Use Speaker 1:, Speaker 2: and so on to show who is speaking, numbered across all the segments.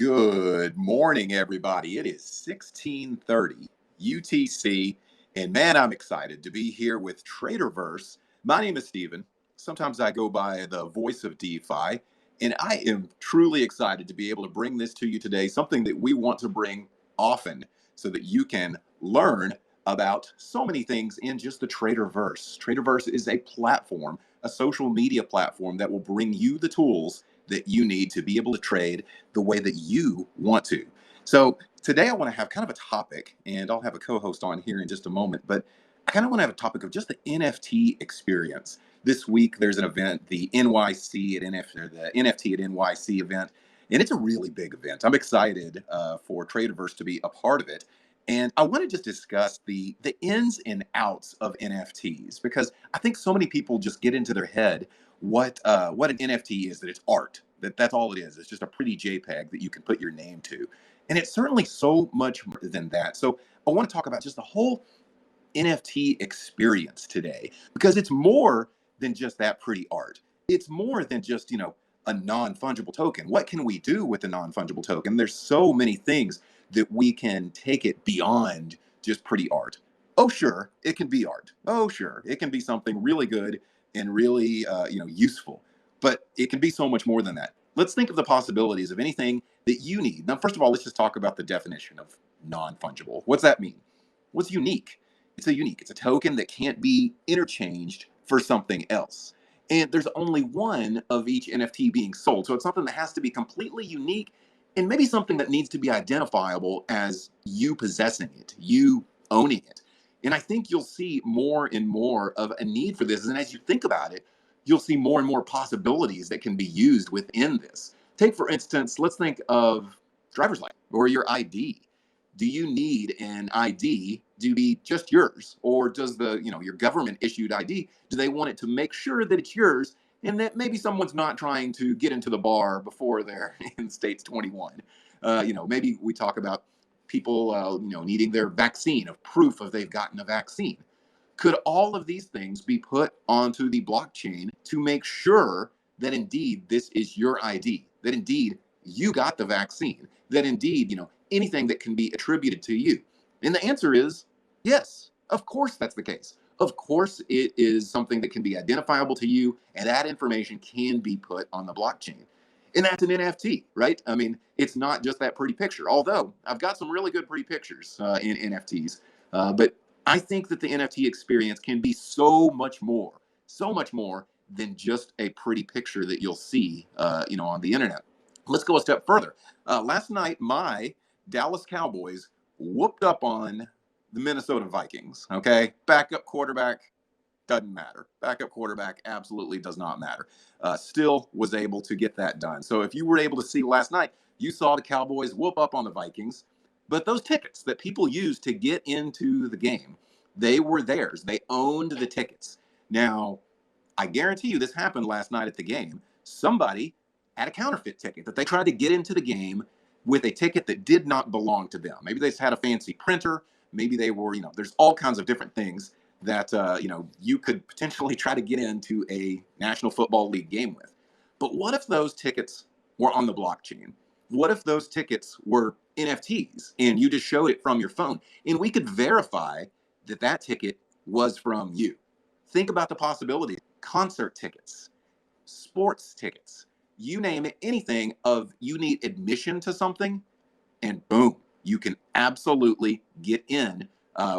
Speaker 1: Good morning, everybody. It is 1630 UTC, and man, I'm excited to be here with TRADERVERSE. My name is Steven. Sometimes I go by the voice of DeFi, and I am truly excited to be able to bring this to you today, something that we want to bring often so that you can learn about so many things in just the TRADERVERSE. TRADERVERSE is a platform, a social media platform that will bring you the tools that you need to be able to trade the way that you want to. So today I want to have kind of a topic, and I'll have a co-host on here in just a moment, but I kind of want to have a topic of just the NFT experience. This week there's an event, the NYC at the NFT at NYC event, and it's a really big event. I'm excited for TRADERVERSE to be a part of it. And I want to just discuss the ins and outs of NFTs, because I think so many people just get into their head what an NFT is, that it's art, that's all it is. It's just a pretty JPEG that you can put your name to. And it's certainly so much more than that. So I want to talk about just the whole NFT experience today, because it's more than just that pretty art. It's more than just, a non-fungible token. What can we do with a non-fungible token? There's so many things that we can take it beyond just pretty art. Oh, sure, it can be art. Oh, sure, it can be something really good and really, useful. But it can be so much more than that. Let's think of the possibilities of anything that you need. Now, first of all, let's just talk about the definition of non-fungible. What's that mean? What's unique? It's a token that can't be interchanged for something else. And there's only one of each NFT being sold. So it's something that has to be completely unique, and maybe something that needs to be identifiable as you possessing it, you owning it. And I think you'll see more and more of a need for this. And as you think about it, you'll see more and more possibilities that can be used within this. Take, for instance, let's think of driver's license or your ID. Do you need an ID to be just yours, or does your government issued ID, do they want it to make sure that it's yours and that maybe someone's not trying to get into the bar before they're in states 21? Maybe we talk about people needing their vaccine, of proof of they've gotten a vaccine. Could all of these things be put onto the blockchain to make sure that indeed this is your ID, that indeed you got the vaccine, that indeed anything that can be attributed to you? And the answer is yes. Of course that's the case. Of course it is something that can be identifiable to you, and that information can be put on the blockchain. And that's an NFT, right? I mean, it's not just that pretty picture, although I've got some really good pretty pictures in NFTs. But I think that the NFT experience can be so much more than just a pretty picture that you'll see, on the internet. Let's go a step further. Last night, my Dallas Cowboys whooped up on the Minnesota Vikings. Okay, backup quarterback doesn't matter. Backup quarterback absolutely does not matter. Still was able to get that done. So if you were able to see last night, you saw the Cowboys whoop up on the Vikings. But those tickets that people used to get into the game, they were theirs. They owned the tickets. Now, I guarantee you this happened last night at the game. Somebody had a counterfeit ticket that they tried to get into the game with a ticket that did not belong to them. Maybe they just had a fancy printer. Maybe they were, there's all kinds of different things that, you could potentially try to get into a National Football League game with. But what if those tickets were on the blockchain? What if those tickets were NFTs and you just showed it from your phone, and we could verify that that ticket was from you? Think about the possibilities. Concert tickets, sports tickets, you name it, anything of you need admission to something, and boom, you can absolutely get in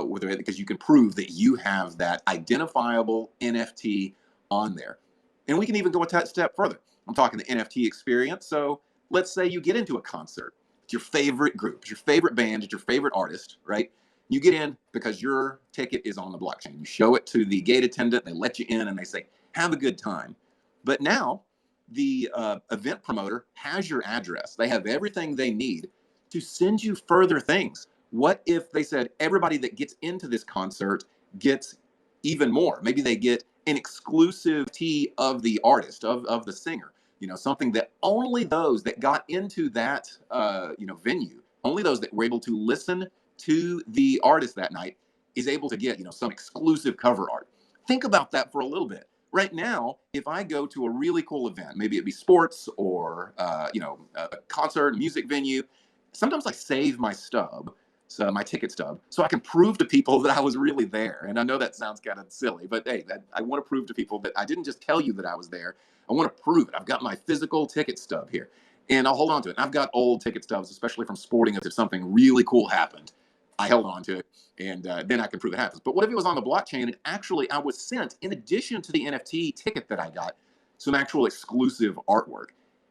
Speaker 1: with it, because you can prove that you have that identifiable NFT on there. And we can even go a step further. I'm talking the NFT experience. So let's say you get into a concert. It's your favorite group, it's your favorite band, it's your favorite artist, right? You get in because your ticket is on the blockchain. You show it to the gate attendant, they let you in, and they say, have a good time. But now the event promoter has your address. They have everything they need to send you further things. What if they said everybody that gets into this concert gets even more? Maybe they get an exclusive tea of the artist, of the singer, something that only those that got into that, venue, only those that were able to listen to the artist that night is able to get, some exclusive cover art. Think about that for a little bit. Right now, if I go to a really cool event, maybe it be sports or a concert, music venue, sometimes I save my stub, so my ticket stub, so I can prove to people that I was really there. And I know that sounds kind of silly, but hey, I want to prove to people that I didn't just tell you that I was there. I want to prove it. I've got my physical ticket stub here, and I'll hold on to it. And I've got old ticket stubs, especially from sporting events. If something really cool happened, I held on to it, and then I can prove it happens. But what if it was on the blockchain and actually I was sent, in addition to the NFT ticket that I got, some actual exclusive artwork?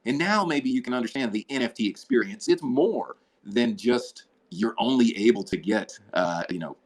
Speaker 1: And now maybe you can understand the NFT experience. It's more than just you're only able to get,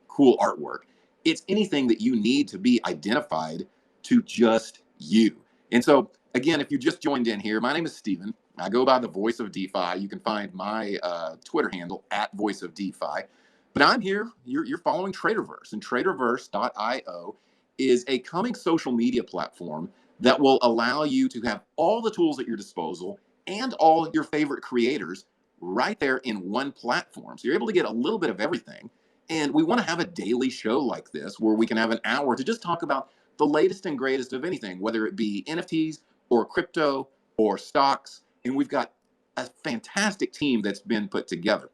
Speaker 1: cool artwork. It's anything that you need to be identified to just you. And so, again, if you just joined in here, my name is Steven. I go by the Voice of DeFi. You can find my Twitter handle at Voice of DeFi. But I'm here. You're following TRADERVERSE, and TRADERVERSE.io is a coming social media platform that will allow you to have all the tools at your disposal and all your favorite creators right there in one platform. So you're able to get a little bit of everything. And we want to have a daily show like this where we can have an hour to just talk about the latest and greatest of anything, whether it be NFTs or crypto or stocks. And we've got a fantastic team that's been put together.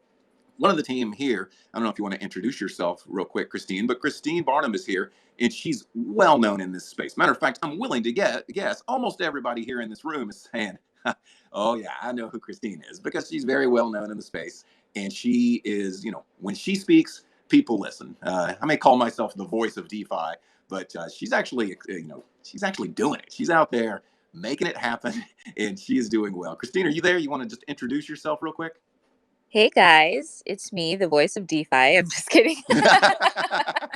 Speaker 1: One of the team here, I don't know if you want to introduce yourself real quick, Christine, but Christine Barnum is here, and she's well known in this space. Matter of fact, I'm willing to guess almost everybody here in this room is saying, oh yeah, I know who Christine is, because she's very well known in the space. And she is, when she speaks, people listen. I may call myself the voice of DeFi, but she's actually, she's actually doing it. She's out there making it happen, and she is doing well. Christine, are you there? You want to just introduce yourself real quick?
Speaker 2: Hey guys, it's me, the voice of DeFi. I'm just kidding.
Speaker 1: I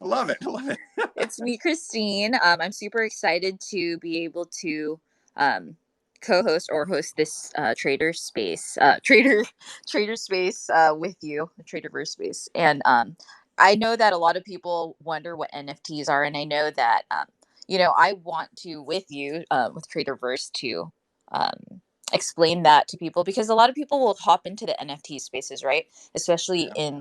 Speaker 1: love it. I love it.
Speaker 2: It's me, Christine. I'm super excited to be able to um, co-host or host this trader space with you, the Traderverse space. And I know that a lot of people wonder what NFTs are, and I know that I want to with you with Traderverse to explain that to people because a lot of people will hop into the NFT spaces, right? Especially
Speaker 1: Yeah,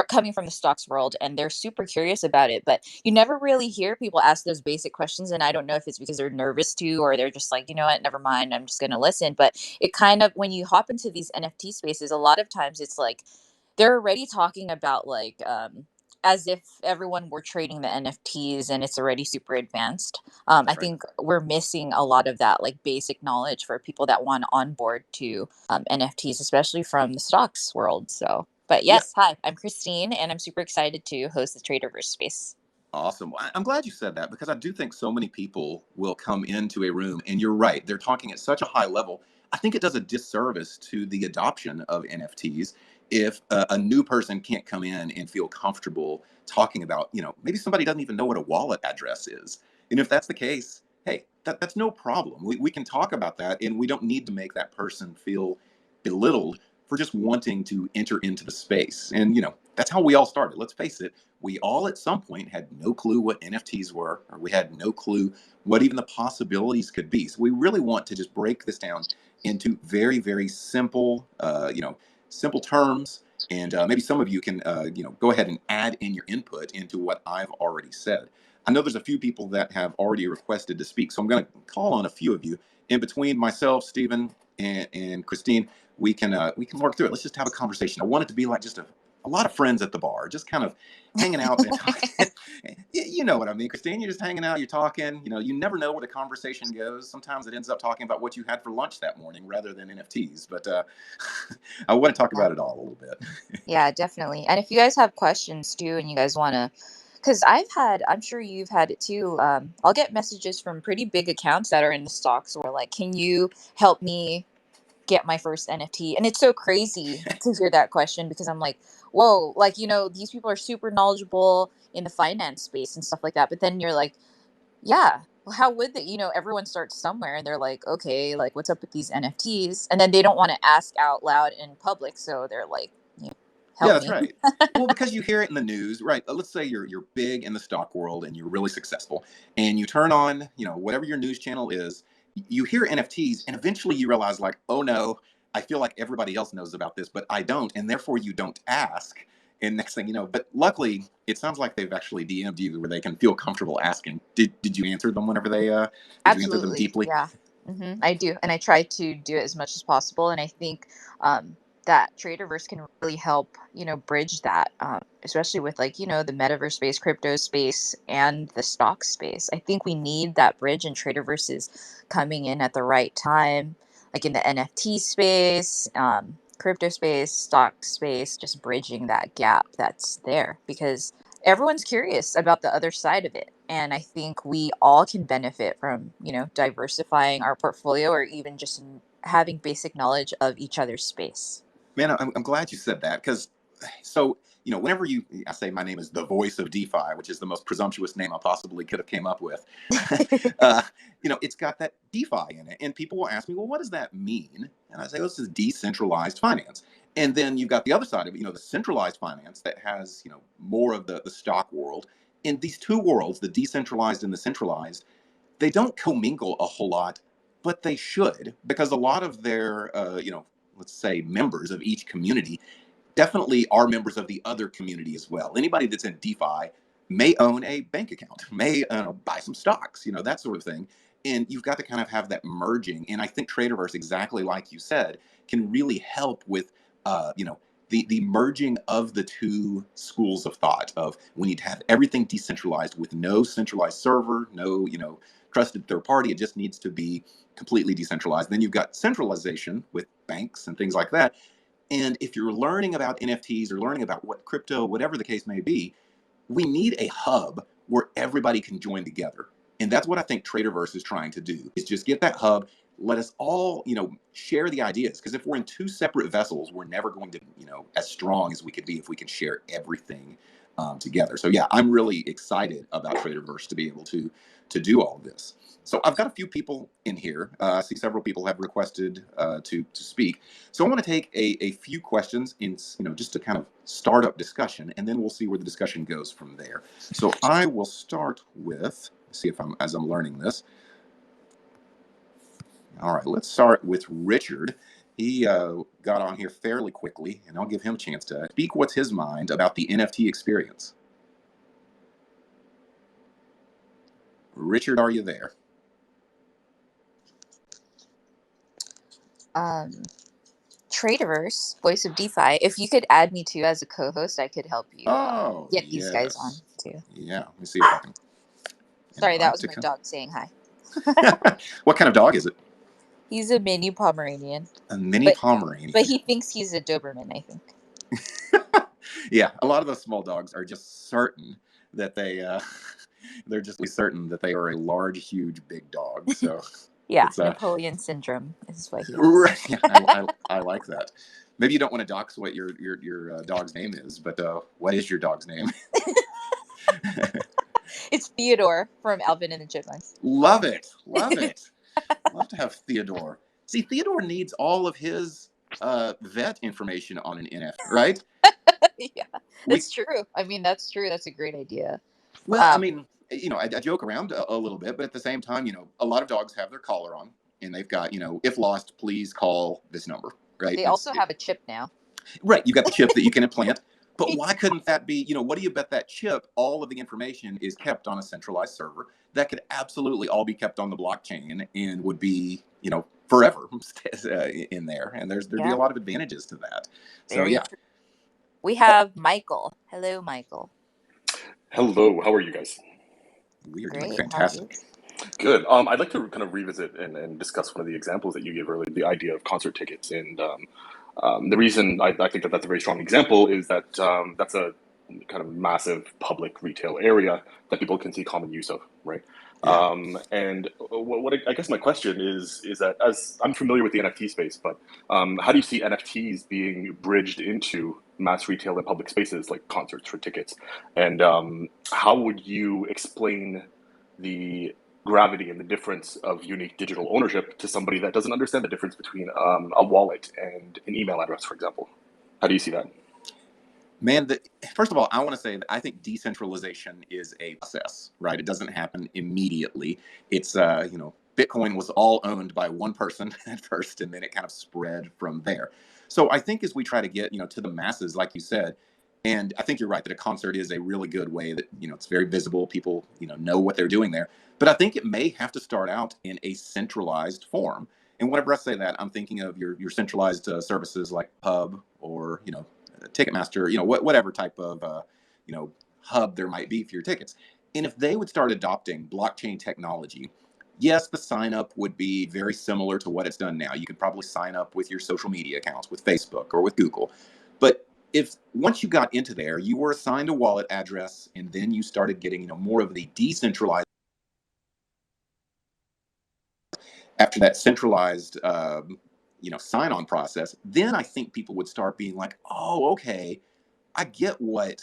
Speaker 2: coming from the stocks world, and they're super curious about it, but you never really hear people ask those basic questions. And I don't know if it's because they're nervous to, or they're just like, you know what, never mind, I'm just going to listen. But it kind of, when you hop into these NFT spaces, a lot of times it's like they're already talking about like as if everyone were trading the NFTs and it's already super advanced. I
Speaker 1: that's right.
Speaker 2: think we're missing a lot of that like basic knowledge for people that want to onboard to NFTs, especially from the stocks world. So, but
Speaker 1: Yeah,
Speaker 2: yes, hi, I'm Christine, and I'm super excited to host the Traderverse space.
Speaker 1: awesome. I'm glad you said that, because I do think so many people will come into a room, and you're right, they're talking at such a high level. I think it does a disservice to the adoption of NFTs if a new person can't come in and feel comfortable talking about, maybe somebody doesn't even know what a wallet address is. And if that's the case, hey, that's no problem. We can talk about that, and we don't need to make that person feel belittled for just wanting to enter into the space. And, that's how we all started. Let's face it, we all at some point had no clue what NFTs were, or we had no clue what even the possibilities could be. So we really want to just break this down into very, very simple, simple terms. And maybe some of you can, go ahead and add in your input into what I've already said. I know there's a few people that have already requested to speak, so I'm going to call on a few of you. In between myself, Stephen, and Christine, we can work through it. Let's just have a conversation. I want it to be like just a lot of friends at the bar, just kind of hanging out and talking. You know what I mean, Christine? You're just hanging out, you're talking. You never know where the conversation goes. Sometimes it ends up talking about what you had for lunch that morning rather than NFTs. But I want to talk
Speaker 2: Yeah,
Speaker 1: about it all a little bit.
Speaker 2: yeah, definitely. And if you guys have questions too, and you guys want to, because I'm sure you've had it too. I'll get messages from pretty big accounts that are in the stocks where like, can you help me get my first NFT? And it's so crazy to hear that question because I'm like, whoa, like, these people are super knowledgeable in the finance space and stuff like that. But then you're like, yeah, well, how would they, everyone starts somewhere and they're like, okay, like, what's up with these NFTs? And then they don't want to ask out loud in public. So they're like,
Speaker 1: Yeah,
Speaker 2: help
Speaker 1: that's
Speaker 2: me.
Speaker 1: right. Well, because you hear it in the news, right? Let's say you're big in the stock world and you're really successful, and you turn on, whatever your news channel is, you hear NFTs, and eventually you realize, like, oh no, I feel like everybody else knows about this, but I don't, and therefore you don't ask. And next thing you know, but luckily, it sounds like they've actually DM'd you where they can feel comfortable asking. Did you answer them whenever they did you answer them
Speaker 2: Absolutely.
Speaker 1: deeply?
Speaker 2: Yeah. I do. And I try to do it as much as possible. And I think that Traderverse can really help, bridge that, especially with like, the metaverse space, crypto space, and the stock space. I think we need that bridge, and Traderverse is coming in at the right time, like in the NFT space, crypto space, stock space, just bridging that gap that's there because everyone's curious about the other side of it. And I think we all can benefit from, diversifying our portfolio or even just having basic knowledge of each other's space.
Speaker 1: Man, I'm glad you said that because, so, whenever I say my name is the voice of DeFi, which is the most presumptuous name I possibly could have came up with, uh, it's got that DeFi in it. And people will ask me, well, what does that mean? And I say, well, this is decentralized finance. And then you've got the other side of it, the centralized finance that has, more of the stock world. In these two worlds, the decentralized and the centralized, they don't commingle a whole lot, but they should, because a lot of their, let's say members of each community definitely are members of the other community as well. Anybody that's in DeFi may own a bank account, may buy some stocks, that sort of thing. And you've got to kind of have that merging. And I think Traderverse, exactly like you said, can really help with, the merging of the two schools of thought of we need to have everything decentralized with no centralized server, no, trusted third party. It just needs to be completely decentralized. Then you've got centralization with banks and things like that. And if you're learning about NFTs or learning about what crypto, whatever the case may be, we need a hub where everybody can join together. And that's what I think Traderverse is trying to do, is just get that hub, let us all, share the ideas. Because if we're in two separate vessels, we're never going to, as strong as we could be if we can share everything together. So yeah, I'm really excited about Traderverse to be able to do all of this. So I've got a few people in here. I see several people have requested to speak. So I want to take a few questions in, just to kind of start up discussion, and then we'll see where the discussion goes from there. So I will start with, see if as I'm learning this. All right, let's start with Richard. He got on here fairly quickly, and I'll give him a chance to speak what's his mind about the NFT experience. Richard, are you there?
Speaker 2: Traderverse, voice of DeFi. If you could add me too as a co-host, I could help you
Speaker 1: Oh,
Speaker 2: get these guys on
Speaker 1: yes.
Speaker 2: too.
Speaker 1: Yeah, let me see if I can
Speaker 2: Sorry, that
Speaker 1: invite
Speaker 2: was
Speaker 1: to
Speaker 2: my
Speaker 1: come.
Speaker 2: dog saying hi.
Speaker 1: What kind of dog is it?
Speaker 2: He's a mini Pomeranian,
Speaker 1: A mini
Speaker 2: but
Speaker 1: Pomeranian.
Speaker 2: he thinks he's a Doberman, I think.
Speaker 1: Yeah, a lot of those small dogs are just certain that they're just certain that they are a large, huge, big dog. So
Speaker 2: Yeah,
Speaker 1: it's
Speaker 2: Napoleon syndrome is what he has.
Speaker 1: right. Yeah, I like that. Maybe you don't want to dox what your dog's name is, but what is your dog's name?
Speaker 2: It's Theodore from Alvin and the Chipmunks.
Speaker 1: Love it, love it. Love to have Theodore. See, Theodore needs all of his vet information on an NFT, right?
Speaker 2: Yeah,
Speaker 1: We
Speaker 2: that's true. I mean, that's true. That's a great idea.
Speaker 1: Well, I
Speaker 2: Um,
Speaker 1: mean, I joke around a little bit, but at the same time, a lot of dogs have their collar on, and they've got, if lost, please call this number, right?
Speaker 2: they also have a chip now.
Speaker 1: Right. You got the chip that you can implant, but why couldn't that be, what do you bet that chip? All of the information is kept on a centralized server that could absolutely all be kept on the blockchain and would be, forever in there. And there'd be a
Speaker 2: Yeah,
Speaker 1: lot of advantages to that. So
Speaker 2: very
Speaker 1: yeah.
Speaker 2: true. We have Michael. Hello, Michael.
Speaker 3: Hello, how are you guys?
Speaker 1: We are doing
Speaker 2: Great. How are you?
Speaker 1: fantastic.
Speaker 3: Good. I'd like to kind of revisit and discuss one of the examples that you gave earlier, the idea of concert tickets. And the reason I think that that's a very strong example is that that's a kind of massive public retail area that people can see common use of, right?
Speaker 1: Yeah.
Speaker 3: And what I guess my question is that, as I'm familiar with the NFT space, but how do you see NFTs being bridged into mass retail and public spaces like concerts for tickets? And how would you explain the gravity and the difference of unique digital ownership to somebody that doesn't understand the difference between a wallet and an email address, for example? How do you see that?
Speaker 1: Man, first of all, I want to say that I think decentralization is a process, right? It doesn't happen immediately. It's, Bitcoin was all owned by one person at first, and then it kind of spread from there. So I think as we try to get, to the masses, like you said, And I think you're right that a concert is a really good way that, it's very visible. People, know what they're doing there. But I think it may have to start out in a centralized form. And whenever I say that, I'm thinking of your centralized services like Hub or, Ticketmaster, whatever type of, hub there might be for your tickets. And if they would start adopting blockchain technology, yes, the sign up would be very similar to what it's done now. You could probably sign up with your social media accounts, with Facebook or with Google. But if once you got into there, you were assigned a wallet address, and then you started getting, more of the decentralized after that centralized, sign-on process, then I think people would start being like, oh, okay, I get what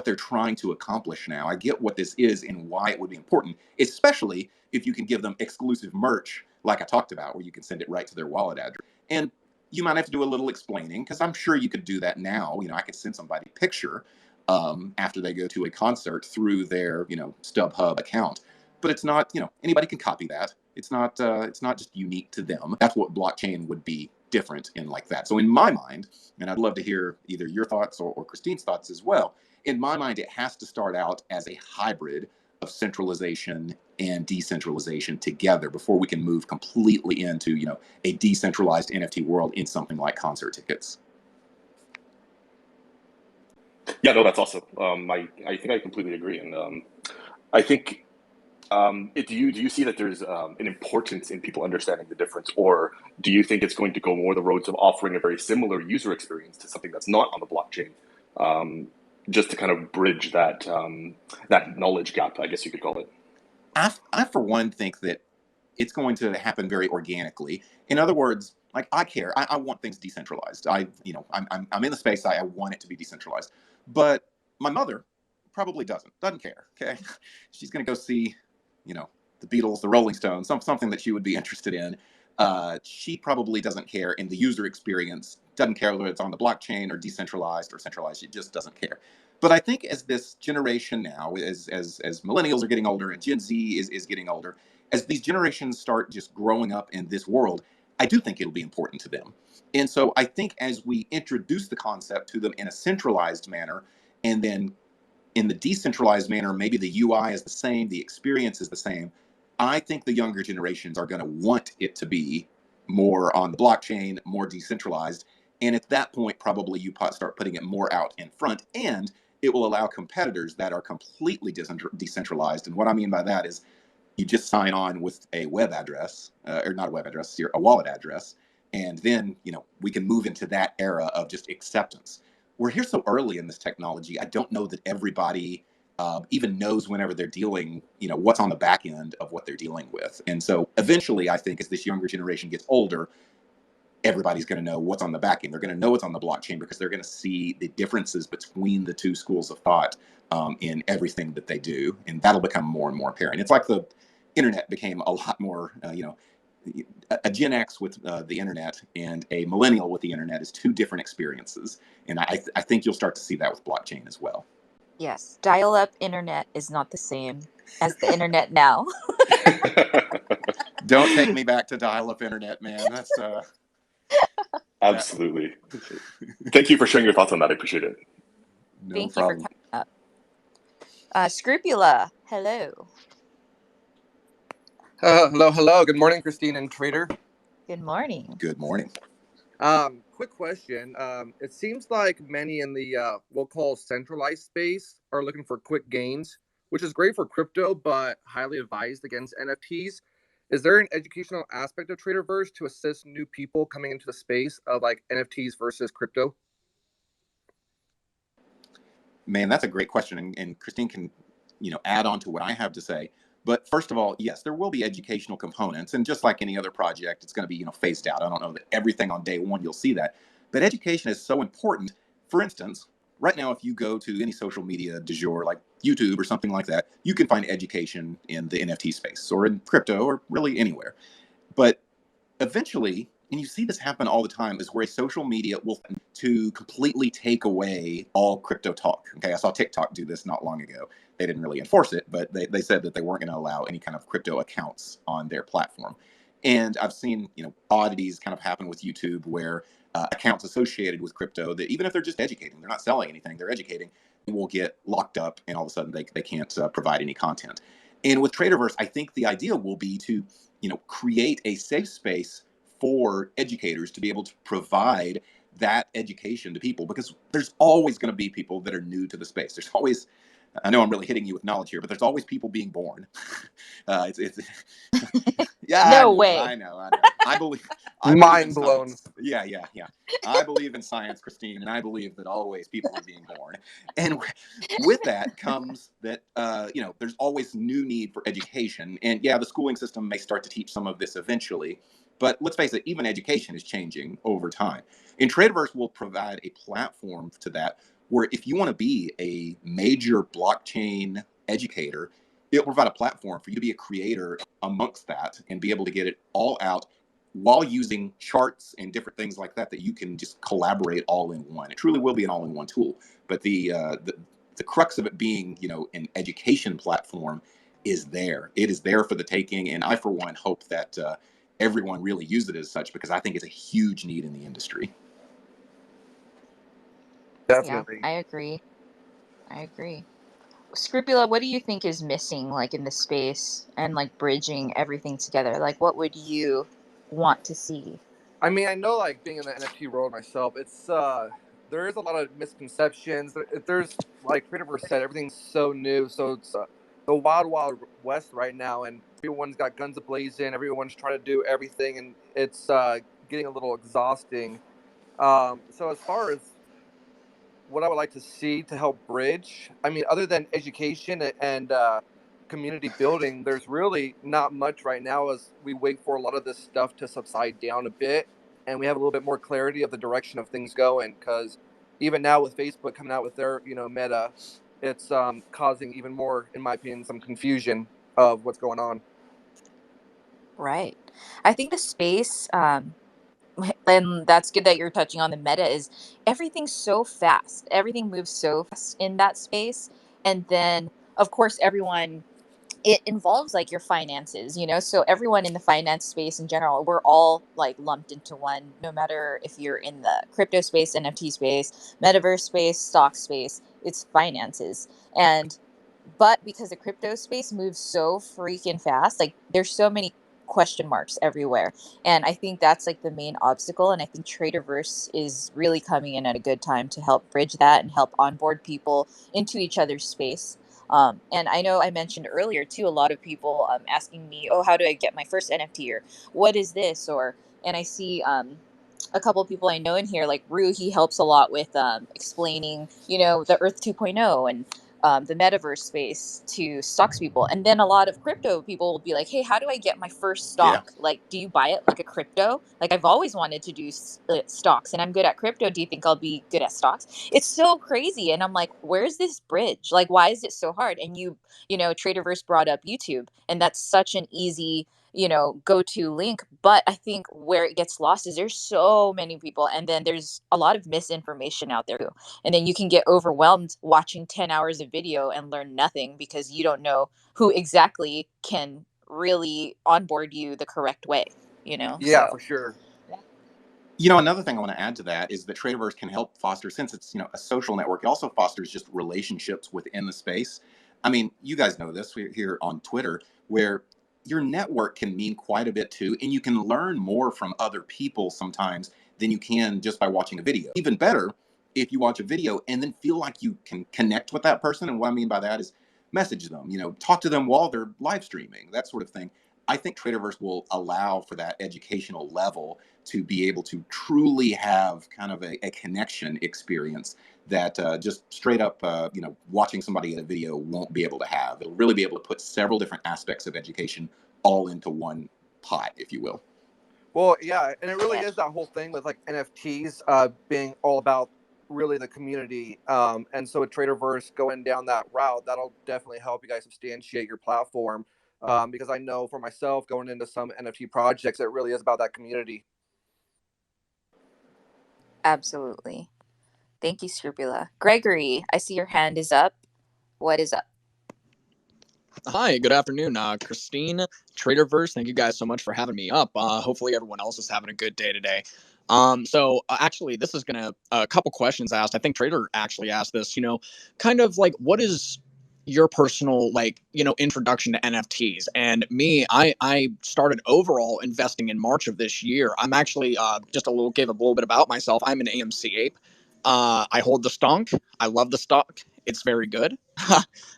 Speaker 1: they're trying to accomplish now. I get what this is and why it would be important, especially if you can give them exclusive merch, like I talked about, where you can send it right to their wallet address. And you might have to do a little explaining, because I'm sure you could do that now. I could send somebody a picture after they go to a concert through their, StubHub account. But it's not, anybody can copy that. It's not just unique to them. That's what blockchain would be different in like that. So in my mind, and I'd love to hear either your thoughts or Christine's thoughts as well. In my mind, it has to start out as a hybrid of centralization and decentralization together before we can move completely into, a decentralized NFT world in something like concert tickets.
Speaker 3: Yeah, no, that's awesome. I think I completely agree, and I think do you see that there's an importance in people understanding the difference, or do you think it's going to go more the roads of offering a very similar user experience to something that's not on the blockchain, just to kind of bridge that knowledge gap, I guess you could call it?
Speaker 1: I for one think that it's going to happen very organically. In other words, like I care, I want things decentralized. I'm in the space. I want it to be decentralized, but my mother probably doesn't care. Okay, she's going to go see, the Beatles, the Rolling Stones, something that she would be interested in. She probably doesn't care in the user experience. Doesn't care whether it's on the blockchain or decentralized or centralized. She just doesn't care. But I think as this generation now, as millennials are getting older and Gen Z is getting older, as these generations start just growing up in this world, I do think it'll be important to them. And so I think as we introduce the concept to them in a centralized manner, and then in the decentralized manner, maybe the UI is the same, the experience is the same. I think the younger generations are going to want it to be more on the blockchain, more decentralized. And at that point, probably you start putting it more out in front, and it will allow competitors that are completely decentralized. And what I mean by that is you just sign on with a web address, or not a web address, a wallet address. And then, we can move into that era of just acceptance. We're here so early in this technology. I don't know that everybody even knows whenever they're dealing, what's on the back end of what they're dealing with. And so eventually, I think as this younger generation gets older, everybody's going to know what's on the back end. They're going to know what's on the blockchain because they're going to see the differences between the two schools of thought in everything that they do. And that'll become more and more apparent. It's like the internet became a lot more, a Gen X with the internet and a millennial with the internet is two different experiences. And I think you'll start to see that with blockchain as well.
Speaker 2: Yes, dial-up internet is not the same as the internet now.
Speaker 1: Don't take me back to dial-up internet, man. That's
Speaker 3: Absolutely. Thank you for sharing your thoughts on that. I appreciate it.
Speaker 1: No
Speaker 2: Thank
Speaker 1: problem.
Speaker 2: you for coming up. Scrupula, hello.
Speaker 4: Hello. Good morning, Christine and Trader.
Speaker 2: Good morning.
Speaker 1: Good morning.
Speaker 4: Quick question. It seems like many in the we'll call centralized space are looking for quick gains, which is great for crypto, but highly advised against NFTs. Is there an educational aspect of TraderVerse to assist new people coming into the space of like NFTs versus crypto?
Speaker 1: Man, that's a great question, and Christine can, add on to what I have to say. But first of all, yes, there will be educational components, and just like any other project, it's going to be, phased out. I don't know that everything on day one you'll see that, but education is so important. For instance, right now, if you go to any social media du jour, like YouTube or something like that, you can find education in the NFT space or in crypto or really anywhere. But eventually, and you see this happen all the time, is where a social media will to completely take away all crypto talk. Okay, I saw TikTok do this not long ago. They didn't really enforce it, but they said that they weren't going to allow any kind of crypto accounts on their platform. And I've seen, oddities kind of happen with YouTube where accounts associated with crypto that even if they're just educating, they're not selling anything, they're educating, will get locked up and all of a sudden they can't provide any content. And with Traderverse, I think the idea will be to, create a safe space for educators to be able to provide that education to people, because there's always going to be people that are new to the space. There's always, I know I'm really hitting you with knowledge here, but there's always people being born. It's yeah,
Speaker 2: No way.
Speaker 1: I know. I believe
Speaker 4: Mind
Speaker 1: in
Speaker 4: blown.
Speaker 1: science. Yeah. I believe in science, Christine, and I believe that always people are being born. And with that comes that there's always new need for education. And yeah, the schooling system may start to teach some of this eventually, but let's face it, even education is changing over time. And Traderverse will provide a platform to that, where if you want to be a major blockchain educator, it'll provide a platform for you to be a creator amongst that and be able to get it all out while using charts and different things like that you can just collaborate all in one. It truly will be an all-in-one tool. But the crux of it being, an education platform is there. It is there for the taking. And I, for one, hope that everyone really use it as such, because I think it's a huge need in the industry.
Speaker 4: Definitely.
Speaker 2: Yeah, I agree. Scrupula, what do you think is missing, like, in the space and like bridging everything together? Like, what would you want to see?
Speaker 4: I mean, I know, like, being in the NFT world myself, it's there is a lot of misconceptions. There's, like Traderverse said, everything's so new, so it's the wild west right now, and everyone's got guns ablazing. Everyone's trying to do everything, and it's getting a little exhausting. So as far as what I would like to see to help bridge, I mean, other than education and community building, there's really not much right now as we wait for a lot of this stuff to subside down a bit and we have a little bit more clarity of the direction of things going. Because even now with Facebook coming out with their, meta, it's causing even more, in my opinion, some confusion of what's going on.
Speaker 2: Right. I think the space, and that's good that you're touching on the meta, is everything's so fast. Everything moves so fast in that space. And then, of course, it involves like your finances, so everyone in the finance space in general, we're all like lumped into one, no matter if you're in the crypto space, NFT space, metaverse space, stock space, it's finances. But because the crypto space moves so freaking fast, like there's so many question marks everywhere. And I think that's like the main obstacle. And I think Traderverse is really coming in at a good time to help bridge that and help onboard people into each other's space. And I know I mentioned earlier too, a lot of people asking me, oh, how do I get my first NFT, or what is this? And I see a couple of people I know in here, like Rue, he helps a lot with explaining, the Earth 2.0 and the metaverse space to stocks people. And then a lot of crypto people will be like, hey, how do I get my first
Speaker 1: Yeah.
Speaker 2: stock? Like, do you buy it like a crypto? Like, I've always wanted to do stocks and I'm good at crypto. Do you think I'll be good at stocks? It's so crazy. And I'm like, where's this bridge? Like, why is it so hard? And Traderverse brought up YouTube, and that's such an easy go-to link. But I think where it gets lost is there's so many people, and then there's a lot of misinformation out there too. And then you can get overwhelmed watching 10 hours of video and learn nothing because you don't know who exactly can really onboard you the correct way,
Speaker 4: Yeah,
Speaker 2: so
Speaker 4: for sure.
Speaker 1: Another thing I want to add to that is that Traderverse can help foster, since it's, a social network, it also fosters just relationships within the space. I mean, you guys know this, we're here on Twitter, where your network can mean quite a bit too, and you can learn more from other people sometimes than you can just by watching a video. Even better, if you watch a video and then feel like you can connect with that person. And what I mean by that is message them, talk to them while they're live streaming, that sort of thing. I think Traderverse will allow for that educational level to be able to truly have kind of a connection experience that just straight up, watching somebody in a video won't be able to have. It'll really be able to put several different aspects of education all into one pot, if you will.
Speaker 4: Well, yeah, and it really is that whole thing with like NFTs being all about really the community. And so with Traderverse going down that route, that'll definitely help you guys substantiate your platform. Because I know for myself going into some NFT projects, it really is about that community.
Speaker 2: absolutely. Thank you, Scrupula. Gregory, I see your hand is up. What is up?
Speaker 5: Hi, good afternoon, Christine, Traderverse. Thank you guys so much for having me up. Hopefully everyone else is having a good day today. Actually, this is gonna a couple questions asked. I think Trader actually asked this. Kind of like what is your personal introduction to NFTs? And me, I started overall investing in March of this year. I'm actually just give a little bit about myself. I'm an AMC ape. I hold the stonk. I love the stock. It's very good.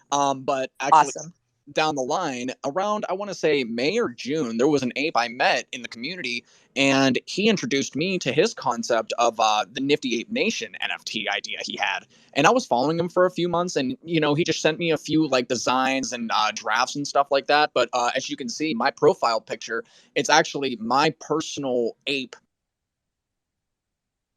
Speaker 5: But actually,
Speaker 2: Awesome.
Speaker 5: down the line, around I want to say May or June, there was an ape I met in the community, and he introduced me to his concept of the Nifty Ape Nation NFT idea he had. And I was following him for a few months, and he just sent me a few designs and drafts and stuff like that. But as you can see, my profile picture, it's actually my personal ape.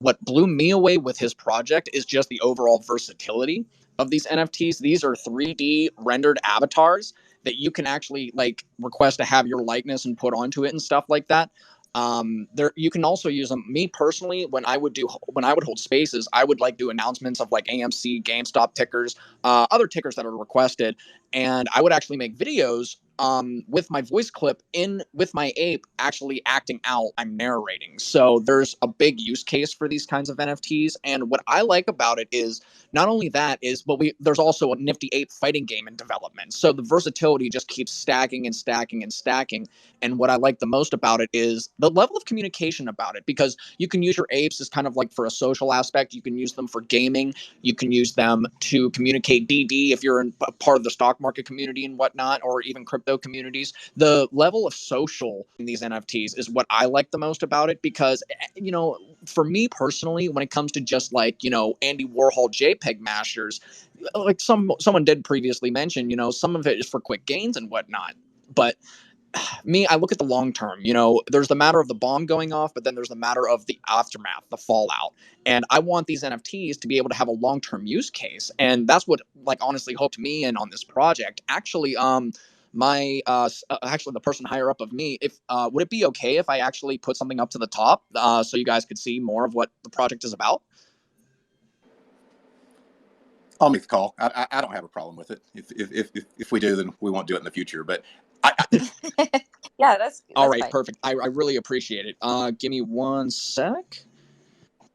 Speaker 5: What blew me away with his project is just the overall versatility of these NFTs. These are 3D rendered avatars that you can actually request to have your likeness and put onto it and stuff like that. There you can also use them. Me personally, when I would hold spaces, I would do announcements of AMC, GameStop tickers, other tickers that are requested, and I would actually make videos with my voice clip in with my ape actually acting out. I'm narrating. So there's a big use case for these kinds of NFTs. And what I like about it is not only that is, but there's also a Nifty Ape fighting game in development. So the versatility just keeps stacking and stacking and stacking. And what I like the most about it is the level of communication about it, because you can use your apes as kind of for a social aspect. You can use them for gaming. You can use them to communicate DD if you're in a part of the stock market community and whatnot, or even crypto communities. The level of social in these NFTs is what I like the most about it, because, for me personally, when it comes to just Andy Warhol JPEG masters, someone did previously mention, some of it is for quick gains and whatnot. But me, I look at the long term. There's the matter of the bomb going off, but then there's the matter of the aftermath, the fallout. And I want these NFTs to be able to have a long term use case, and that's what honestly hooked me in on this project. Actually, my actually the person higher up of me, if would it be okay if I actually put something up to the top so you guys could see more of what the project is about?
Speaker 1: I'll make the call. I don't have a problem with it. If we do, then we won't do it in the future. But
Speaker 2: Yeah, that's
Speaker 5: All right,
Speaker 2: fine.
Speaker 5: perfect. I really appreciate it. Give me one sec.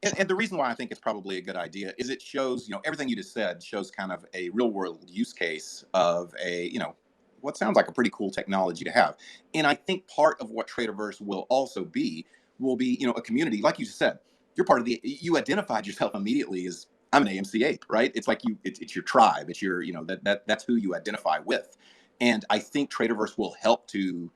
Speaker 1: And the reason why I think it's probably a good idea is it shows, everything you just said shows kind of a real world use case of what sounds like a pretty cool technology to have. And I think part of what Traderverse will also will be, a community. Like you said, you're part of you identified yourself immediately as I'm an AMC ape, right? It's like it's your tribe. It's your, that's who you identify with. And I think Traderverse will help to,